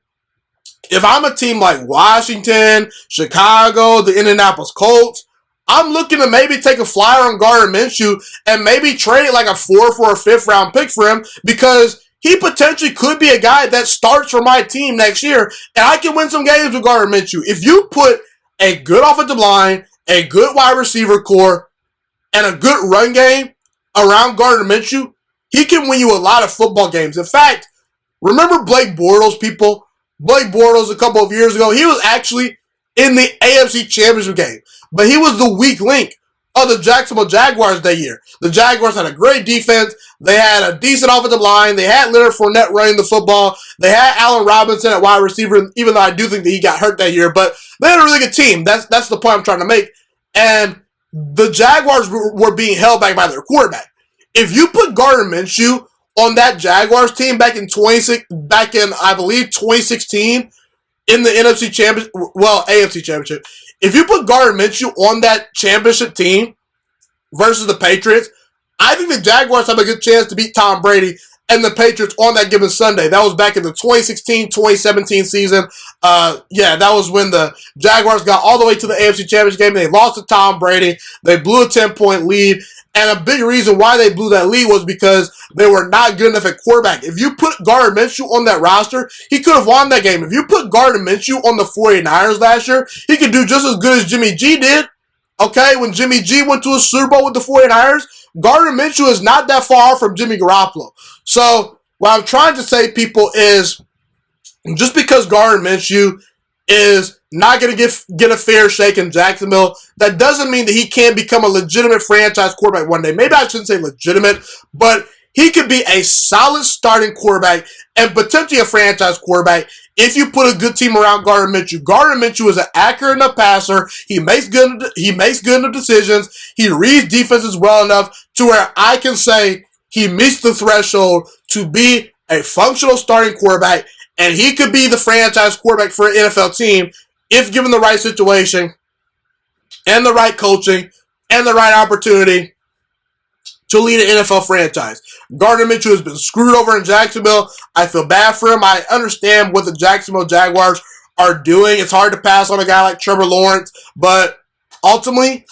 if I'm a team like Washington, Chicago, the Indianapolis Colts, I'm looking to maybe take a flyer on Gardner Minshew and maybe trade it like a 4th or a 5th round pick for him because he potentially could be a guy that starts for my team next year and I can win some games with Gardner Minshew. If you put a good offensive line, a good wide receiver core, and a good run game around Gardner Minshew, he can win you a lot of football games. In fact, remember Blake Bortles, people? Blake Bortles a couple of years ago, he was actually in the AFC Championship game. But he was the weak link of the Jacksonville Jaguars that year. The Jaguars had a great defense. They had a decent offensive line. They had Leonard Fournette running the football. They had Allen Robinson at wide receiver, even though I do think that he got hurt that year. But they had a really good team. That's the point I'm trying to make. And the Jaguars were being held back by their quarterback. If you put Gardner Minshew on that Jaguars team back in I believe 2016 in the NFC Championship, well, AFC Championship. If you put Gardner Minshew on that championship team versus the Patriots, I think the Jaguars have a good chance to beat Tom Brady and the Patriots on that given Sunday. That was back in the 2016-2017 season. That was when the Jaguars got all the way to the AFC Championship game. They lost to Tom Brady. They blew a 10-point lead. And a big reason why they blew that lead was because they were not good enough at quarterback. If you put Gardner Minshew on that roster, he could have won that game. If you put Gardner Minshew on the 49ers last year, he could do just as good as Jimmy G did. Okay, when Jimmy G went to a Super Bowl with the 49ers, Gardner Minshew is not that far from Jimmy Garoppolo. So what I'm trying to say, people, is just because Gardner Minshew is not going to get a fair shake in Jacksonville, that doesn't mean that he can't become a legitimate franchise quarterback one day. Maybe I shouldn't say legitimate, but he could be a solid starting quarterback and potentially a franchise quarterback if you put a good team around Gardner Minshew. Gardner Minshew is an accurate enough passer. He makes good enough decisions. He reads defenses well enough to where I can say he meets the threshold to be a functional starting quarterback, and he could be the franchise quarterback for an NFL team if given the right situation and the right coaching and the right opportunity to lead an NFL franchise. Gardner Minshew has been screwed over in Jacksonville. I feel bad for him. I understand what the Jacksonville Jaguars are doing. It's hard to pass on a guy like Trevor Lawrence, but ultimately,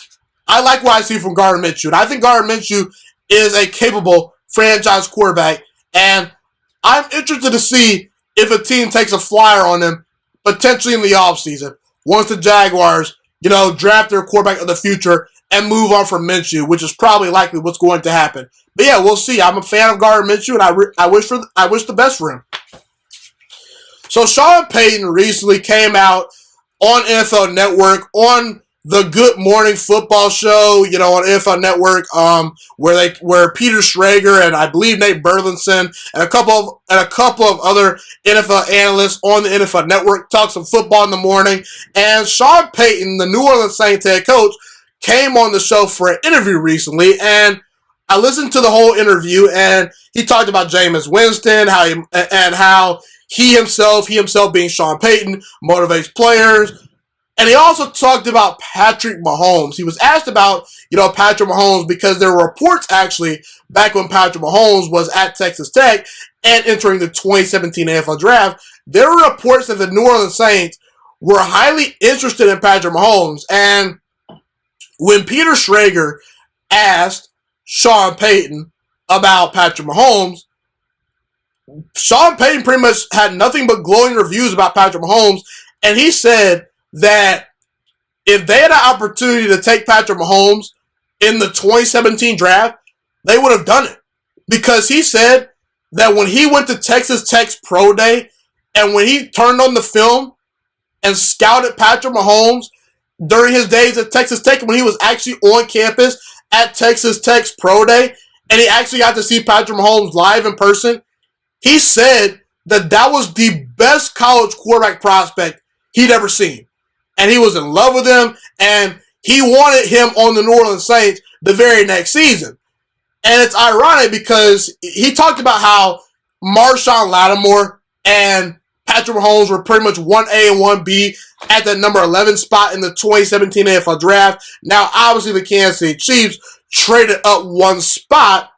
I like what I see from Gardner Minshew. And I think Gardner Minshew is a capable franchise quarterback, and I'm interested to see if a team takes a flyer on him potentially in the offseason once the Jaguars, draft their quarterback of the future and move on from Minshew, which is probably likely what's going to happen. But yeah, we'll see. I'm a fan of Gardner Minshew, and I wish the best for him. So Sean Payton recently came out on NFL Network on the Good Morning Football show, on NFL Network, where Peter Schrager and I believe Nate Burleson and a couple of other NFL analysts on the NFL Network talk some football in the morning. And Sean Payton, the New Orleans Saints head coach, came on the show for an interview recently, and I listened to the whole interview, and he talked about Jameis Winston, how he himself being Sean Payton, motivates players. And he also talked about Patrick Mahomes. He was asked about, Patrick Mahomes because there were reports actually back when Patrick Mahomes was at Texas Tech and entering the 2017 NFL Draft. There were reports that the New Orleans Saints were highly interested in Patrick Mahomes. And when Peter Schrager asked Sean Payton about Patrick Mahomes, Sean Payton pretty much had nothing but glowing reviews about Patrick Mahomes, and he said that if they had an opportunity to take Patrick Mahomes in the 2017 draft, they would have done it. Because he said that when he went to Texas Tech's Pro Day and when he turned on the film and scouted Patrick Mahomes during his days at Texas Tech, when he was actually on campus at Texas Tech's Pro Day, and he actually got to see Patrick Mahomes live in person, he said that that was the best college quarterback prospect he'd ever seen. And he was in love with him, and he wanted him on the New Orleans Saints the very next season. And it's ironic because he talked about how Marshawn Lattimore and Patrick Mahomes were pretty much 1A and 1B at the number 11 spot in the 2017 NFL Draft. Now, obviously, the Kansas City Chiefs traded up one spot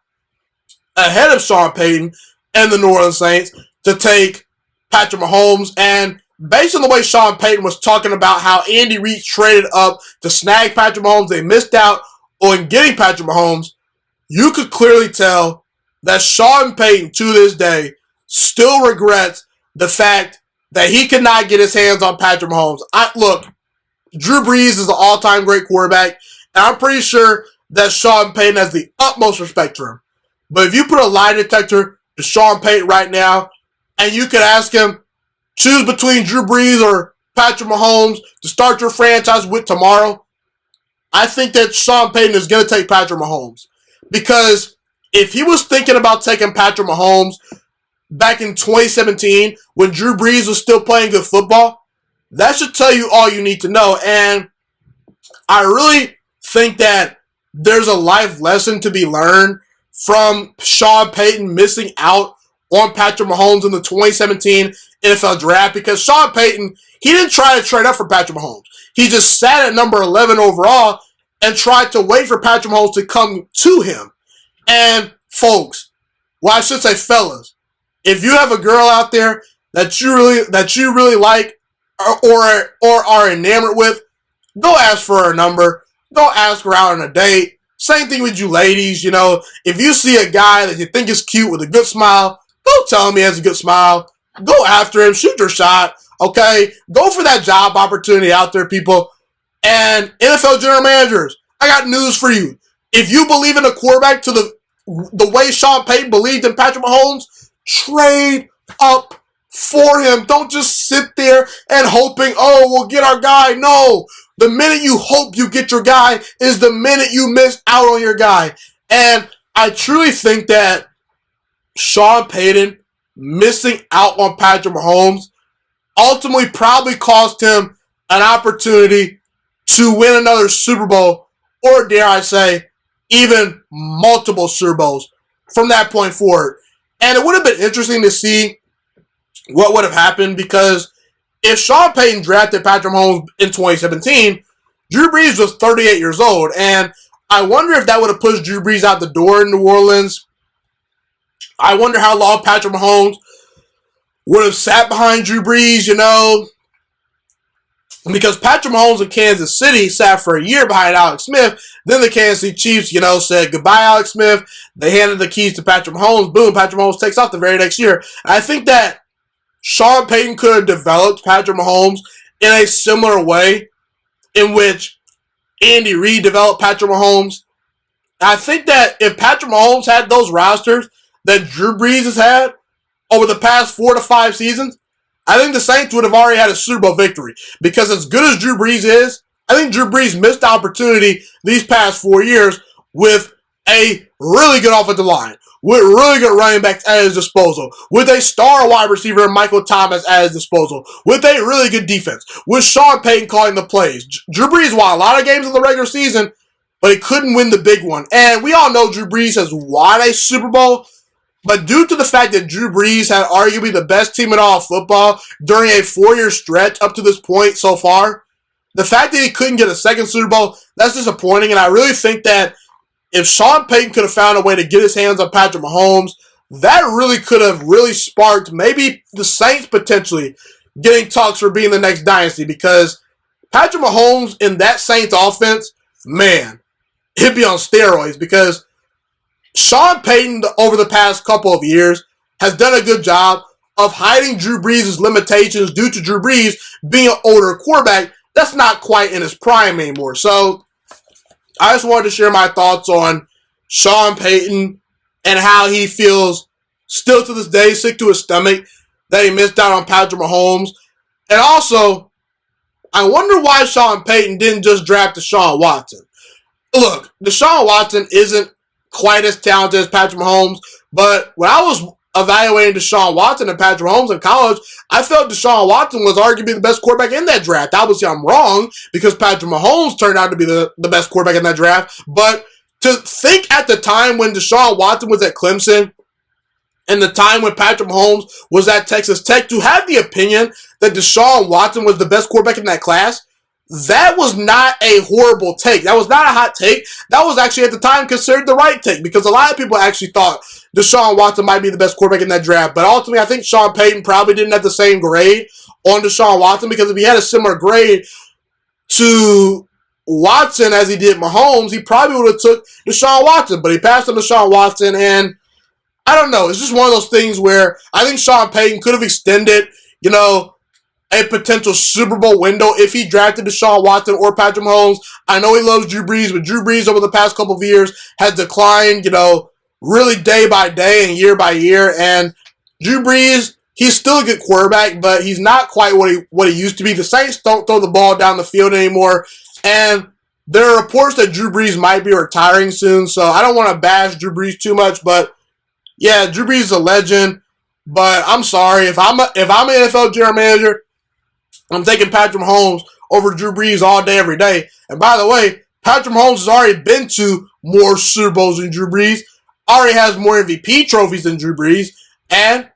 ahead of Sean Payton and the New Orleans Saints to take Patrick Mahomes. And based on the way Sean Payton was talking about how Andy Reid traded up to snag Patrick Mahomes, they missed out on getting Patrick Mahomes, you could clearly tell that Sean Payton, to this day, still regrets the fact that he could not get his hands on Patrick Mahomes. Look, Drew Brees is an all-time great quarterback, and I'm pretty sure that Sean Payton has the utmost respect for him. But if you put a lie detector to Sean Payton right now, and you could ask him, choose between Drew Brees or Patrick Mahomes to start your franchise with tomorrow, I think that Sean Payton is going to take Patrick Mahomes. Because if he was thinking about taking Patrick Mahomes back in 2017 when Drew Brees was still playing good football, that should tell you all you need to know. And I really think that there's a life lesson to be learned from Sean Payton missing out on Patrick Mahomes in the 2017 NFL Draft, because Sean Payton, he didn't try to trade up for Patrick Mahomes. He just sat at number 11 overall and tried to wait for Patrick Mahomes to come to him. And folks, well, I should say fellas, if you have a girl out there that you really like or are enamored with, go ask for her number. Go ask her out on a date. Same thing with you ladies. If you see a guy that you think is cute with a good smile, go tell him he has a good smile. Go after him. Shoot your shot. Okay? Go for that job opportunity out there, people. And NFL general managers, I got news for you. If you believe in a quarterback to the way Sean Payton believed in Patrick Mahomes, trade up for him. Don't just sit there and hoping, we'll get our guy. No. The minute you hope you get your guy is the minute you miss out on your guy. And I truly think that Sean Payton missing out on Patrick Mahomes ultimately probably cost him an opportunity to win another Super Bowl, or dare I say, even multiple Super Bowls from that point forward. And it would have been interesting to see what would have happened, because if Sean Payton drafted Patrick Mahomes in 2017, Drew Brees was 38 years old. And I wonder if that would have pushed Drew Brees out the door in New Orleans. I wonder how long Patrick Mahomes would have sat behind Drew Brees, because Patrick Mahomes in Kansas City sat for a year behind Alex Smith. Then the Kansas City Chiefs, said goodbye, Alex Smith. They handed the keys to Patrick Mahomes. Boom, Patrick Mahomes takes off the very next year. And I think that Sean Payton could have developed Patrick Mahomes in a similar way in which Andy Reid developed Patrick Mahomes. And I think that if Patrick Mahomes had those rosters that Drew Brees has had over the past 4 to 5 seasons, I think the Saints would have already had a Super Bowl victory. Because as good as Drew Brees is, I think Drew Brees missed the opportunity these past 4 years with a really good offensive line, with really good running backs at his disposal, with a star wide receiver in Michael Thomas at his disposal, with a really good defense, with Sean Payton calling the plays. Drew Brees won a lot of games in the regular season, but he couldn't win the big one. And we all know Drew Brees has won a Super Bowl, but due to the fact that Drew Brees had arguably the best team in all of football during a 4-year stretch up to this point so far, the fact that he couldn't get a second Super Bowl, that's disappointing. And I really think that if Sean Payton could have found a way to get his hands on Patrick Mahomes, that really could have really sparked maybe the Saints potentially getting talks for being the next dynasty, because Patrick Mahomes in that Saints offense, man, it'd be on steroids, because Sean Payton over the past couple of years has done a good job of hiding Drew Brees' limitations due to Drew Brees being an older quarterback that's not quite in his prime anymore. So I just wanted to share my thoughts on Sean Payton and how he feels still to this day sick to his stomach that he missed out on Patrick Mahomes. And also, I wonder why Sean Payton didn't just draft Deshaun Watson. Look, Deshaun Watson isn't quite as talented as Patrick Mahomes, but when I was evaluating Deshaun Watson and Patrick Mahomes in college, I felt Deshaun Watson was arguably the best quarterback in that draft. Obviously, I'm wrong, because Patrick Mahomes turned out to be the best quarterback in that draft. But to think at the time when Deshaun Watson was at Clemson and the time when Patrick Mahomes was at Texas Tech, to have the opinion that Deshaun Watson was the best quarterback in that class, that was not a horrible take. That was not a hot take. That was actually at the time considered the right take, because a lot of people actually thought Deshaun Watson might be the best quarterback in that draft. But ultimately, I think Sean Payton probably didn't have the same grade on Deshaun Watson, because if he had a similar grade to Watson as he did Mahomes, he probably would have took Deshaun Watson. But he passed on Deshaun Watson, and I don't know. It's just one of those things where I think Sean Payton could have extended, a potential Super Bowl window if he drafted Deshaun Watson or Patrick Mahomes. I know he loves Drew Brees, but Drew Brees over the past couple of years has declined, really day by day and year by year. And Drew Brees, he's still a good quarterback, but he's not quite what he used to be. The Saints don't throw the ball down the field anymore, and there are reports that Drew Brees might be retiring soon. So I don't want to bash Drew Brees too much, but yeah, Drew Brees is a legend. But I'm sorry, if I'm an NFL general manager, I'm taking Patrick Mahomes over Drew Brees all day, every day. And by the way, Patrick Mahomes has already been to more Super Bowls than Drew Brees, already has more MVP trophies than Drew Brees, and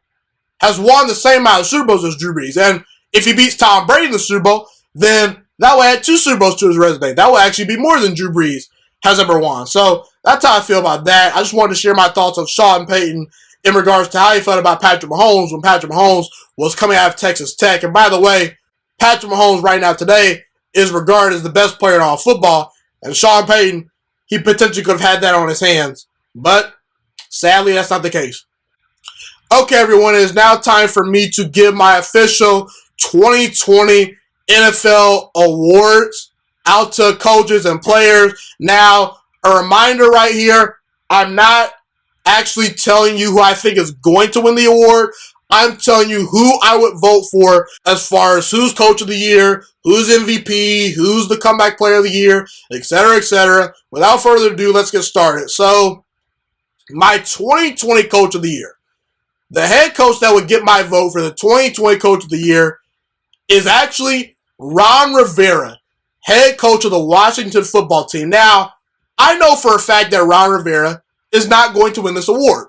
has won the same amount of Super Bowls as Drew Brees. And if he beats Tom Brady in the Super Bowl, then that will add 2 Super Bowls to his resume. That will actually be more than Drew Brees has ever won. So that's how I feel about that. I just wanted to share my thoughts on Sean Payton in regards to how he felt about Patrick Mahomes when Patrick Mahomes was coming out of Texas Tech. And by the way, Patrick Mahomes right now today is regarded as the best player in all football. And Sean Payton, he potentially could have had that on his hands. But sadly, that's not the case. Okay, everyone, it is now time for me to give my official 2020 NFL awards out to coaches and players. Now, a reminder right here, I'm not actually telling you who I think is going to win the award. I'm telling you who I would vote for as far as who's coach of the year, who's MVP, who's the comeback player of the year, etc., etc. Without further ado, let's get started. So, my 2020 coach of the year. the head coach that would get my vote for the 2020 Coach of the Year is actually Ron Rivera, head coach of the Washington football team. Now, I know for a fact that Ron Rivera is not going to win this award.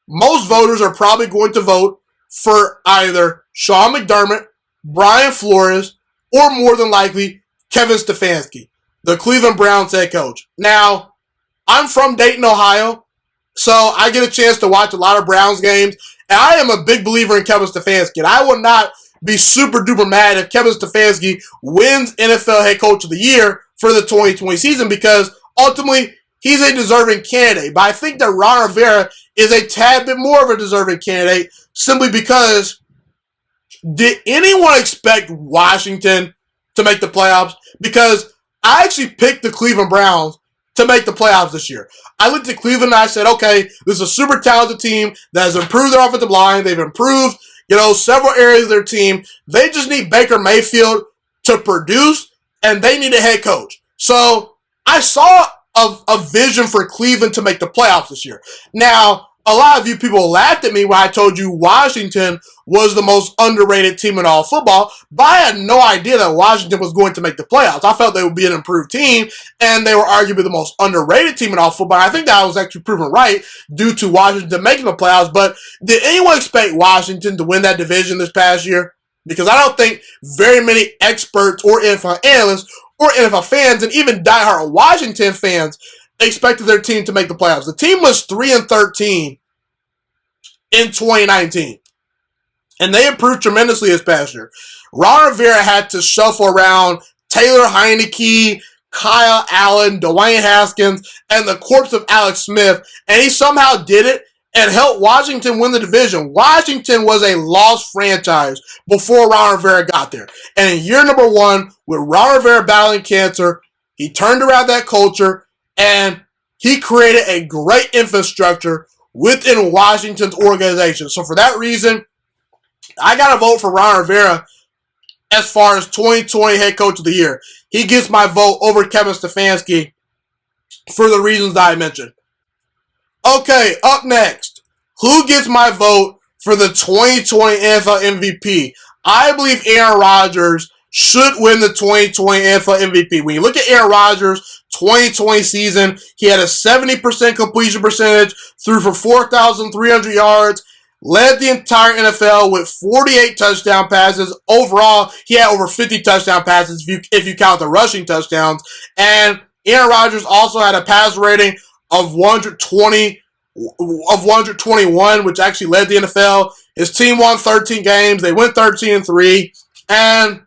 Most voters are probably going to vote for either Sean McDermott, Brian Flores, or more than likely Kevin Stefanski, the Cleveland Browns head coach. Now, I'm from Dayton, Ohio, so I get a chance to watch a lot of Browns games, and I am a big believer in Kevin Stefanski, and I will not be super duper mad if Kevin Stefanski wins NFL head coach of the year for the 2020 season, because ultimately he's a deserving candidate. But I think that Ron Rivera is a tad bit more of a deserving candidate simply because did anyone expect Washington to make the playoffs? Because I actually picked the Cleveland Browns to make the playoffs this year. I looked at Cleveland and I said, okay, this is a super talented team that has improved their offensive line. They've improved, several areas of their team. They just need Baker Mayfield to produce, and they need a head coach. So I saw a vision for Cleveland to make the playoffs this year. Now, a lot of you people laughed at me when I told you Washington was the most underrated team in all football, but I had no idea that Washington was going to make the playoffs. I felt they would be an improved team, and they were arguably the most underrated team in all football. I think that I was actually proven right due to Washington making the playoffs, but did anyone expect Washington to win that division this past year? Because I don't think very many experts or NFL analysts or NFL fans and even diehard Washington fans expected their team to make the playoffs. The team was 3-13 in 2019. And they improved tremendously this past year. Ron Rivera had to shuffle around Taylor Heineke, Kyle Allen, Dwayne Haskins, and the corpse of Alex Smith. And he somehow did it and helped Washington win the division. Washington was a lost franchise before Ron Rivera got there. And in year number one, with Ron Rivera battling cancer, he turned around that culture and he created a great infrastructure within Washington's organization. So for that reason, I got to vote for Ron Rivera as far as 2020 head coach of the year. He gets my vote over Kevin Stefanski for the reasons that I mentioned. Okay, up next, who gets my vote for the 2020 NFL MVP? I believe Aaron Rodgers should win the 2020 NFL MVP. When you look at Aaron Rodgers' 2020 season, he had a 70% completion percentage, threw for 4,300 yards, led the entire NFL with 48 touchdown passes. Overall, he had over 50 touchdown passes if you count the rushing touchdowns. And Aaron Rodgers also had a pass rating of 121, which actually led the NFL. His team won 13 games. They went 13-3. And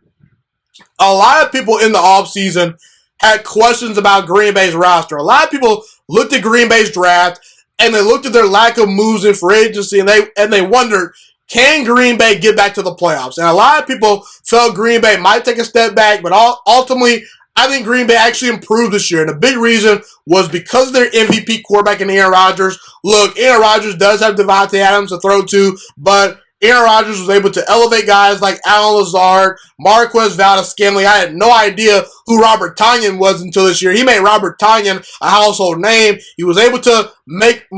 a lot of people in the offseason had questions about Green Bay's roster. A lot of people looked at Green Bay's draft and they looked at their lack of moves in free agency and they wondered, can Green Bay get back to the playoffs? And a lot of people felt Green Bay might take a step back, but ultimately, I think Green Bay actually improved this year. And the big reason was because of their MVP quarterback in Aaron Rodgers. Look, Aaron Rodgers does have Devontae Adams to throw to, but Aaron Rodgers was able to elevate guys like Alan Lazard, Marquez Valdes-Scantling. I had no idea who Robert Tonyan was until this year. He made Robert Tonyan a household name. He was able to make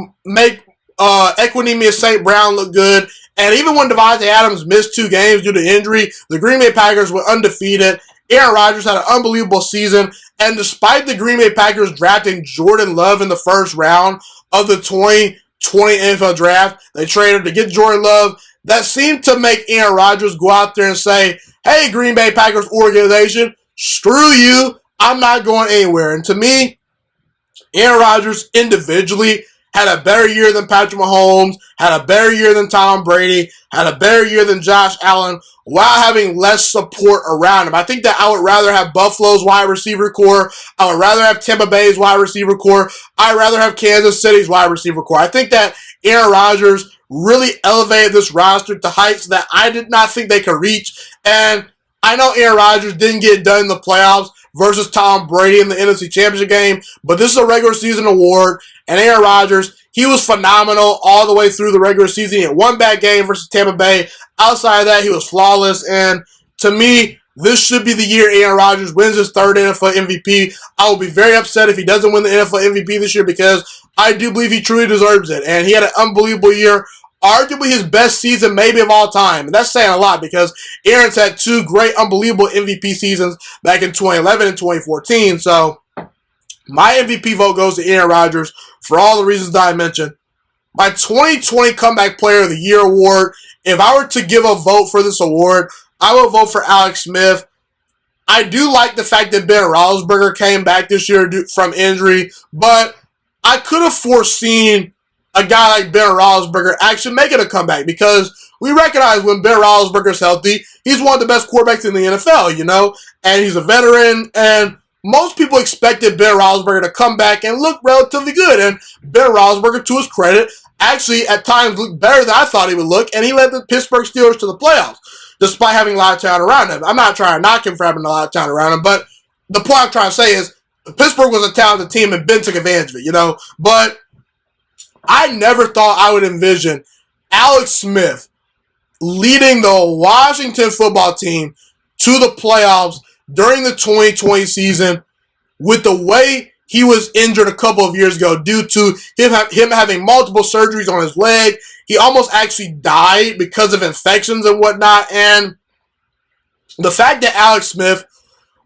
Equanimeous St. Brown look good. And even when Devontae Adams missed 2 games due to injury, the Green Bay Packers were undefeated. Aaron Rodgers had an unbelievable season. And despite the Green Bay Packers drafting Jordan Love in the first round of the 2020 NFL Draft, they traded to get Jordan Love. That seemed to make Aaron Rodgers go out there and say, hey, Green Bay Packers organization, screw you. I'm not going anywhere. And to me, Aaron Rodgers individually had a better year than Patrick Mahomes, had a better year than Tom Brady, had a better year than Josh Allen, while having less support around him. I think that I would rather have Buffalo's wide receiver core. I would rather have Tampa Bay's wide receiver core. I'd rather have Kansas City's wide receiver core. I think that Aaron Rodgers really elevated this roster to heights that I did not think they could reach. And I know Aaron Rodgers didn't get it done in the playoffs versus Tom Brady in the NFC Championship game, but this is a regular season award, and Aaron Rodgers, he was phenomenal all the way through the regular season. He had one bad game versus Tampa Bay. Outside of that, he was flawless, and to me, this should be the year Aaron Rodgers wins his 3rd NFL MVP. I will be very upset if he doesn't win the NFL MVP this year because I do believe he truly deserves it, and he had an unbelievable year arguably his best season maybe of all time. And that's saying a lot because Aaron's had two great, unbelievable MVP seasons back in 2011 and 2014. So my MVP vote goes to Aaron Rodgers for all the reasons that I mentioned. My 2020 Comeback Player of the Year award, if I were to give a vote for this award, I would vote for Alex Smith. I do like the fact that Ben Roethlisberger came back this year from injury, but I could have foreseen a guy like Ben Roethlisberger actually making a comeback because we recognize when Ben Roethlisberger's healthy, he's one of the best quarterbacks in the NFL, and he's a veteran, and most people expected Ben Roethlisberger to come back and look relatively good, and Ben Roethlisberger, to his credit, actually at times looked better than I thought he would look, and he led the Pittsburgh Steelers to the playoffs, despite having a lot of talent around him. I'm not trying to knock him for having a lot of talent around him, but the point I'm trying to say is Pittsburgh was a talented team and Ben took advantage of it, But I never thought I would envision Alex Smith leading the Washington football team to the playoffs during the 2020 season with the way he was injured a couple of years ago due to him having multiple surgeries on his leg. He almost actually died because of infections and whatnot. And the fact that Alex Smith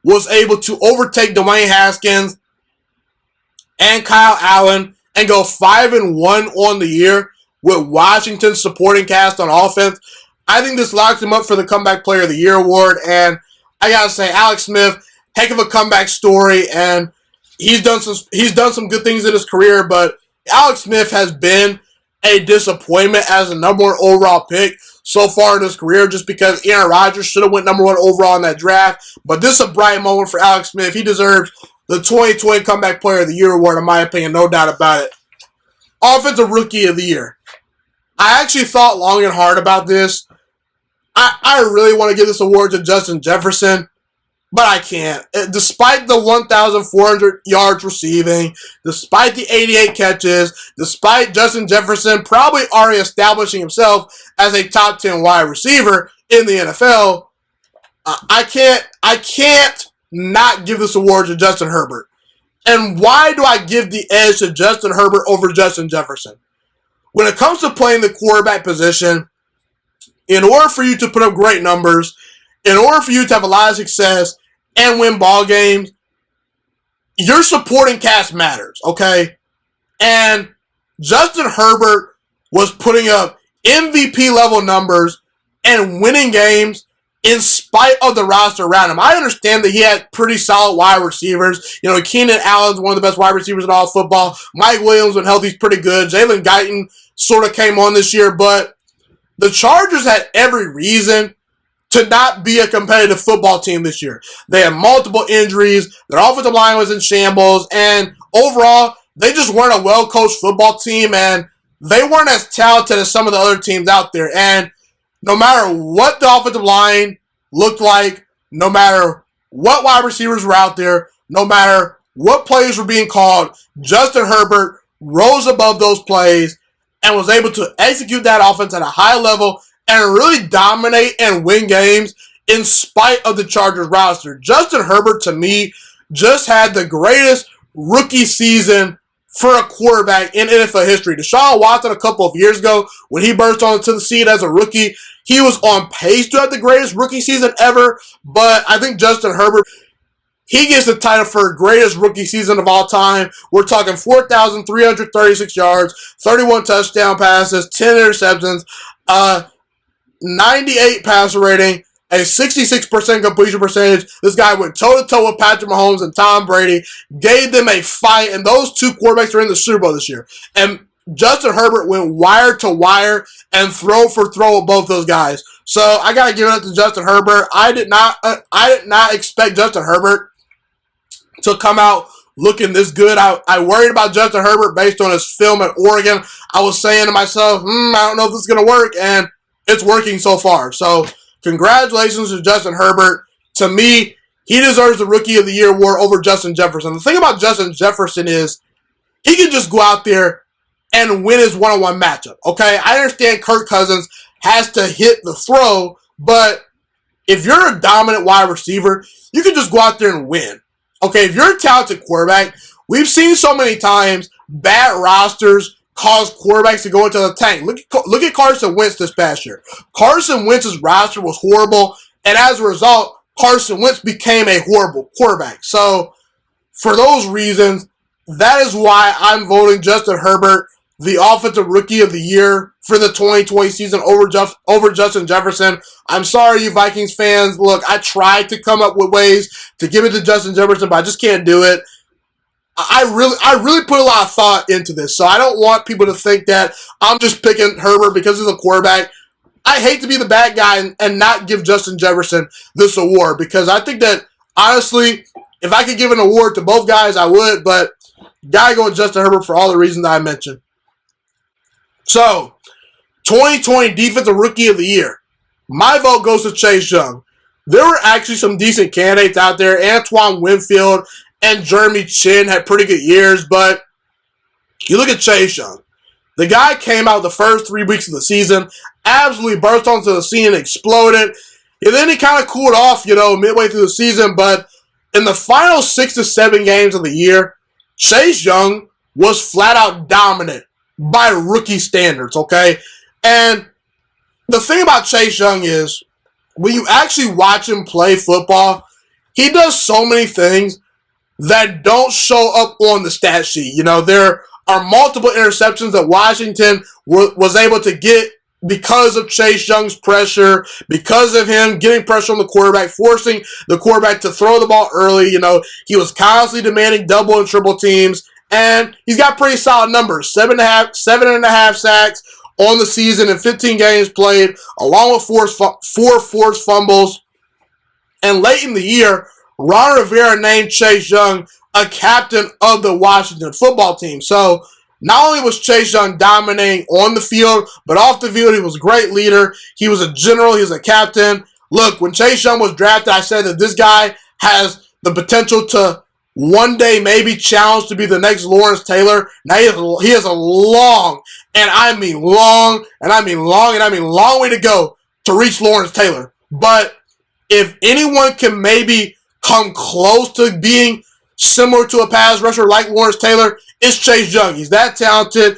was able to overtake Dwayne Haskins and Kyle Allen and go 5-1 on the year with Washington's supporting cast on offense, I think this locks him up for the Comeback Player of the Year award. And I gotta say, Alex Smith, heck of a comeback story, and he's done some good things in his career, but Alex Smith has been a disappointment as a number one overall pick so far in his career just because Aaron Rodgers should have went number one overall in that draft. But this is a bright moment for Alex Smith. He deserves the 2020 Comeback Player of the Year award, in my opinion, no doubt about it. Offensive Rookie of the Year. I actually thought long and hard about this. I really want to give this award to Justin Jefferson, but I can't. Despite the 1,400 yards receiving, despite the 88 catches, despite Justin Jefferson probably already establishing himself as a top 10 wide receiver in the NFL, I can't not give this award to Justin Herbert. And why do I give the edge to Justin Herbert over Justin Jefferson? When it comes to playing the quarterback position, in order for you to put up great numbers, in order for you to have a lot of success and win ball games, your supporting cast matters, okay? And Justin Herbert was putting up MVP level numbers and winning games in spite of the roster around him. I understand that he had pretty solid wide receivers. Keenan Allen's one of the best wide receivers in all of football. Mike Williams, when healthy, is pretty good. Jalen Guyton sort of came on this year, but the Chargers had every reason to not be a competitive football team this year. They had multiple injuries. Their offensive line was in shambles. And overall, they just weren't a well-coached football team. And they weren't as talented as some of the other teams out there. And no matter what the offensive line looked like, no matter what wide receivers were out there, no matter what plays were being called, Justin Herbert rose above those plays and was able to execute that offense at a high level and really dominate and win games in spite of the Chargers roster. Justin Herbert, to me, just had the greatest rookie season for a quarterback in NFL history. Deshaun Watson, a couple of years ago, when he burst onto the scene as a rookie, he was on pace to have the greatest rookie season ever, but I think Justin Herbert, he gets the title for greatest rookie season of all time. We're talking 4,336 yards, 31 touchdown passes, 10 interceptions, 98 passer rating, a 66% completion percentage. This guy went toe-to-toe with Patrick Mahomes and Tom Brady, gave them a fight, and those two quarterbacks are in the Super Bowl this year. And Justin Herbert went wire to wire and throw for throw with both those guys. So I got to give it up to Justin Herbert. I did not expect Justin Herbert to come out looking this good. I worried about Justin Herbert based on his film at Oregon. I was saying to myself, I don't know if this is going to work, and it's working so far. So congratulations to Justin Herbert. To me, he deserves the Rookie of the Year award over Justin Jefferson. The thing about Justin Jefferson is he can just go out there and win his one-on-one matchup, okay? I understand Kirk Cousins has to hit the throw, but if you're a dominant wide receiver, you can just go out there and win. Okay, if you're a talented quarterback, we've seen so many times bad rosters cause quarterbacks to go into the tank. Look at Carson Wentz this past year. Carson Wentz's roster was horrible, and as a result, Carson Wentz became a horrible quarterback. So, for those reasons, that is why I'm voting Justin Herbert the Offensive Rookie of the Year for the 2020 season over Justin Jefferson. I'm sorry, you Vikings fans. Look, I tried to come up with ways to give it to Justin Jefferson, but I just can't do it. I really put a lot of thought into this, so I don't want people to think that I'm just picking Herbert because he's a quarterback. I hate to be the bad guy and not give Justin Jefferson this award, because I think that, honestly, if I could give an award to both guys, I would, but gotta go with Justin Herbert for all the reasons that I mentioned. So, 2020 Defensive Rookie of the Year. My vote goes to Chase Young. There were actually some decent candidates out there. Antoine Winfield and Jeremy Chin had pretty good years, but you look at Chase Young. The guy came out the first 3 weeks of the season, absolutely burst onto the scene and exploded. And then he kind of cooled off, midway through the season, but in the final 6 to 7 games of the year, Chase Young was flat out dominant by rookie standards, okay? And the thing about Chase Young is, when you actually watch him play football, he does so many things that don't show up on the stat sheet. There are multiple interceptions that Washington was able to get because of Chase Young's pressure, because of him getting pressure on the quarterback, forcing the quarterback to throw the ball early. He was constantly demanding double and triple teams, and he's got pretty solid numbers. 7.5 sacks on the season in 15 games played, along with four forced fumbles. And late in the year, Ron Rivera named Chase Young a captain of the Washington football team. So, not only was Chase Young dominating on the field, but off the field, he was a great leader. He was a general. He was a captain. Look, when Chase Young was drafted, I said that this guy has the potential to one day maybe challenge to be the next Lawrence Taylor. Now, he has a long, and I mean long, and I mean long, and I mean long way to go to reach Lawrence Taylor. But if anyone can maybe come close to being similar to a pass rusher like Lawrence Taylor, it's Chase Young. He's that talented.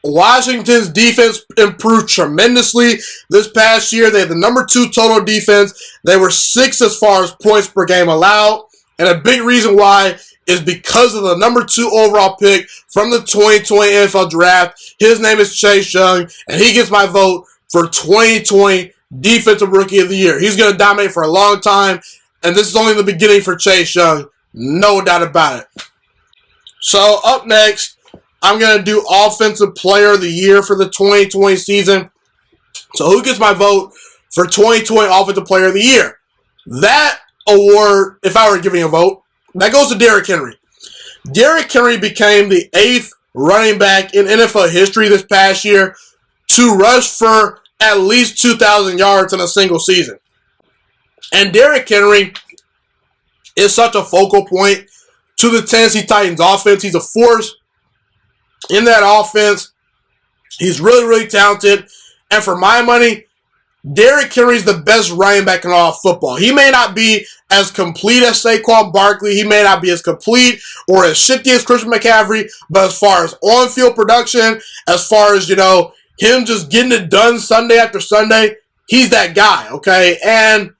Washington's defense improved tremendously this past year. They had the number 2 total defense. They were 6th as far as points per game allowed. And a big reason why is because of the number 2 overall pick from the 2020 NFL Draft. His name is Chase Young, and he gets my vote for 2020 Defensive Rookie of the Year. He's going to dominate for a long time, and this is only the beginning for Chase Young. No doubt about it. So, up next, I'm going to do Offensive Player of the Year for the 2020 season. So, who gets my vote for 2020 Offensive Player of the Year? That award, if I were giving a vote, that goes to Derrick Henry. Derrick Henry became the 8th running back in NFL history this past year to rush for at least 2,000 yards in a single season. And Derrick Henry is such a focal point to the Tennessee Titans offense. He's a force in that offense. He's really, really talented. And for my money, Derrick Henry's the best running back in all of football. He may not be as complete as Saquon Barkley. He may not be as complete or as shifty as Christian McCaffrey. But as far as on-field production, as far as, him just getting it done Sunday after Sunday, he's that guy, okay? And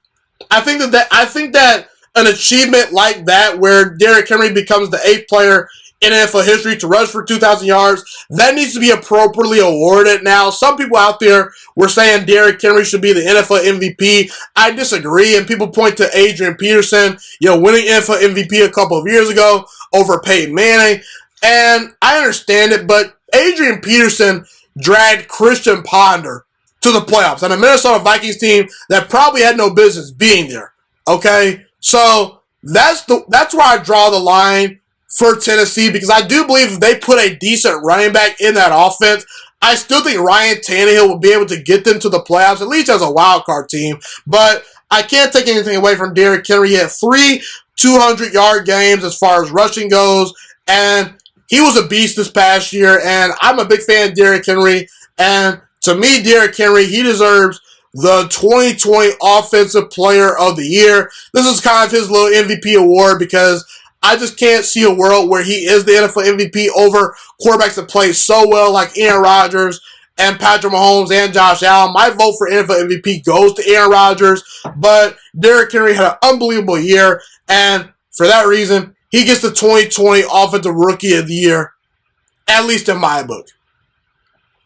I think that an achievement like that, where Derrick Henry becomes the 8th player in NFL history to rush for 2,000 yards, that needs to be appropriately awarded. Now, some people out there were saying Derrick Henry should be the NFL MVP. I disagree, and people point to Adrian Peterson, winning NFL MVP a couple of years ago over Peyton Manning, and I understand it, but Adrian Peterson dragged Christian Ponder to the playoffs and a Minnesota Vikings team that probably had no business being there. Okay, so that's where I draw the line for Tennessee, because I do believe if they put a decent running back in that offense, I still think Ryan Tannehill will be able to get them to the playoffs, at least as a wild card team. But I can't take anything away from Derrick Henry. He had 3 200-yard games as far as rushing goes, and he was a beast this past year, and I'm a big fan of Derrick Henry. And to me, Derrick Henry, he deserves the 2020 Offensive Player of the Year. This is kind of his little MVP award, because I just can't see a world where he is the NFL MVP over quarterbacks that play so well like Aaron Rodgers and Patrick Mahomes and Josh Allen. My vote for NFL MVP goes to Aaron Rodgers, but Derrick Henry had an unbelievable year, and for that reason, he gets the 2020 Offensive Rookie of the Year, at least in my book.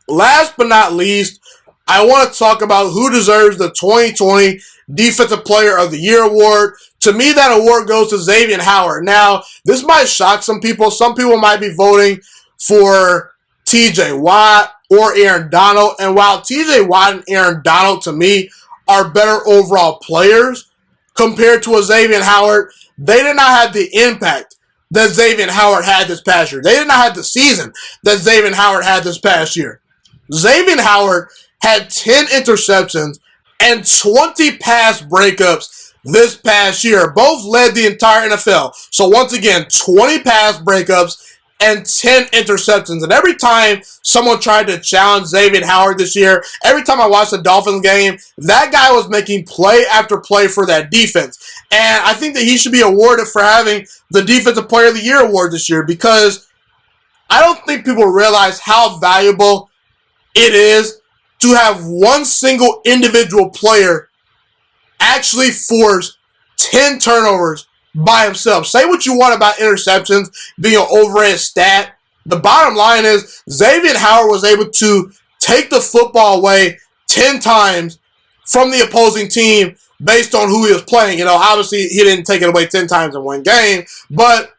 Last but not least, I want to talk about who deserves the 2020 Defensive Player of the Year award. To me, that award goes to Xavier Howard. Now, this might shock some people. Some people might be voting for T.J. Watt or Aaron Donald. And while T.J. Watt and Aaron Donald, to me, are better overall players compared to a Xavier Howard, they did not have the impact that Xavier Howard had this past year. They did not have the season that Xavier Howard had this past year. Xavier Howard had 10 interceptions and 20 pass breakups this past year. Both led the entire NFL. So once again, 20 pass breakups and 10 interceptions. And every time someone tried to challenge Xavier Howard this year, every time I watched the Dolphins game, that guy was making play after play for that defense. And I think that he should be awarded for having the Defensive Player of the Year award this year, because I don't think people realize how valuable it is to have one single individual player actually force 10 turnovers by himself. Say what you want about interceptions being an overrated stat. The bottom line is Xavier Howard was able to take the football away 10 times from the opposing team based on who he was playing. You know, obviously he didn't take it away 10 times in one game, but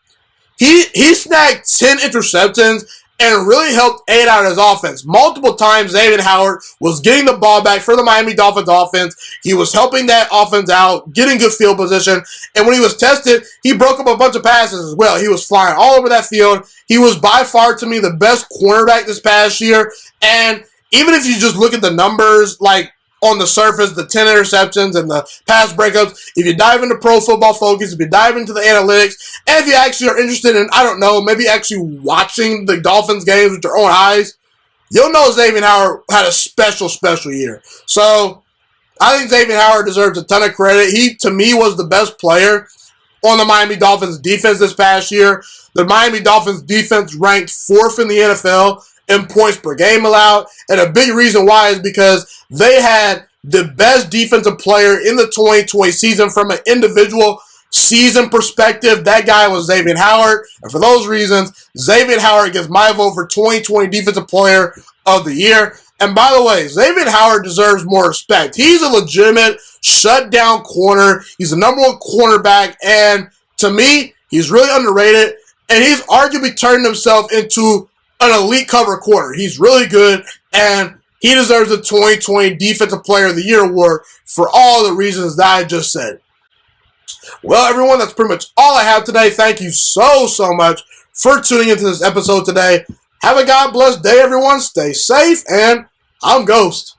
he snagged 10 interceptions and really helped aid out his offense. Multiple times, Xavier Howard was getting the ball back for the Miami Dolphins offense. He was helping that offense out, getting good field position. And when he was tested, he broke up a bunch of passes as well. He was flying all over that field. He was by far, to me, the best cornerback this past year. And even if you just look at the numbers, like on the surface, the 10 interceptions and the pass breakups, if you dive into Pro Football Focus, if you dive into the analytics, and if you actually are interested in, I don't know, maybe actually watching the Dolphins games with your own eyes, you'll know Xavier Howard had a special year. So I think Xavier Howard deserves a ton of credit. He, to me, was the best player on the Miami Dolphins defense this past year. The Miami Dolphins defense ranked 4th in the NFL in points per game allowed. And a big reason why is because they had the best defensive player in the 2020 season from an individual season perspective. That guy was Xavier Howard. And for those reasons, Xavier Howard gets my vote for 2020 Defensive Player of the Year. And by the way, Xavier Howard deserves more respect. He's a legitimate shutdown corner. He's the number one cornerback. And to me, he's really underrated. And he's arguably turned himself into an elite cover corner. He's really good, and he deserves the 2020 Defensive Player of the Year award for all the reasons that I just said. Well, everyone, that's pretty much all I have today. Thank you so much for tuning into this episode today. Have a God bless day, everyone. Stay safe, and I'm Ghost.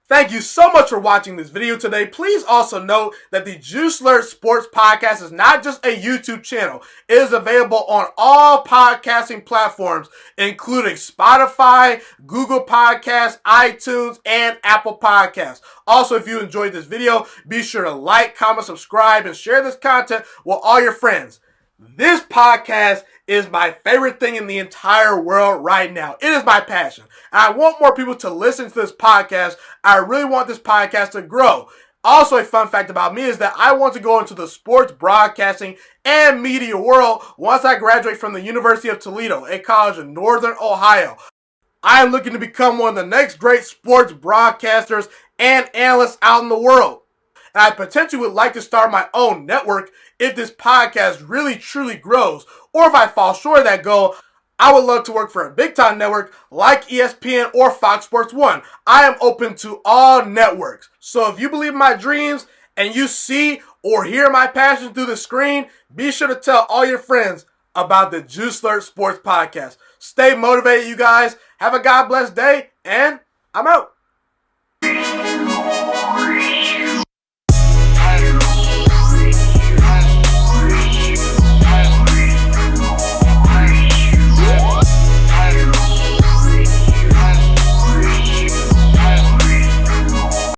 Thank you so much for watching this video today. Please also note that the Juice Alert Sports Podcast is not just a YouTube channel. It is available on all podcasting platforms, including Spotify, Google Podcasts, iTunes, and Apple Podcasts. Also, if you enjoyed this video, be sure to like, comment, subscribe, and share this content with all your friends. This podcast is my favorite thing in the entire world right now. It is my passion. And I want more people to listen to this podcast. I really want this podcast to grow. Also, a fun fact about me is that I want to go into the sports broadcasting and media world once I graduate from the University of Toledo, a college in Northern Ohio. I am looking to become one of the next great sports broadcasters and analysts out in the world. And I potentially would like to start my own network if this podcast really truly grows. Or if I fall short of that goal, I would love to work for a big-time network like ESPN or Fox Sports 1. I am open to all networks. So if you believe in my dreams and you see or hear my passion through the screen, be sure to tell all your friends about the Juice Alert Sports Podcast. Stay motivated, you guys. Have a God bless day, and I'm out.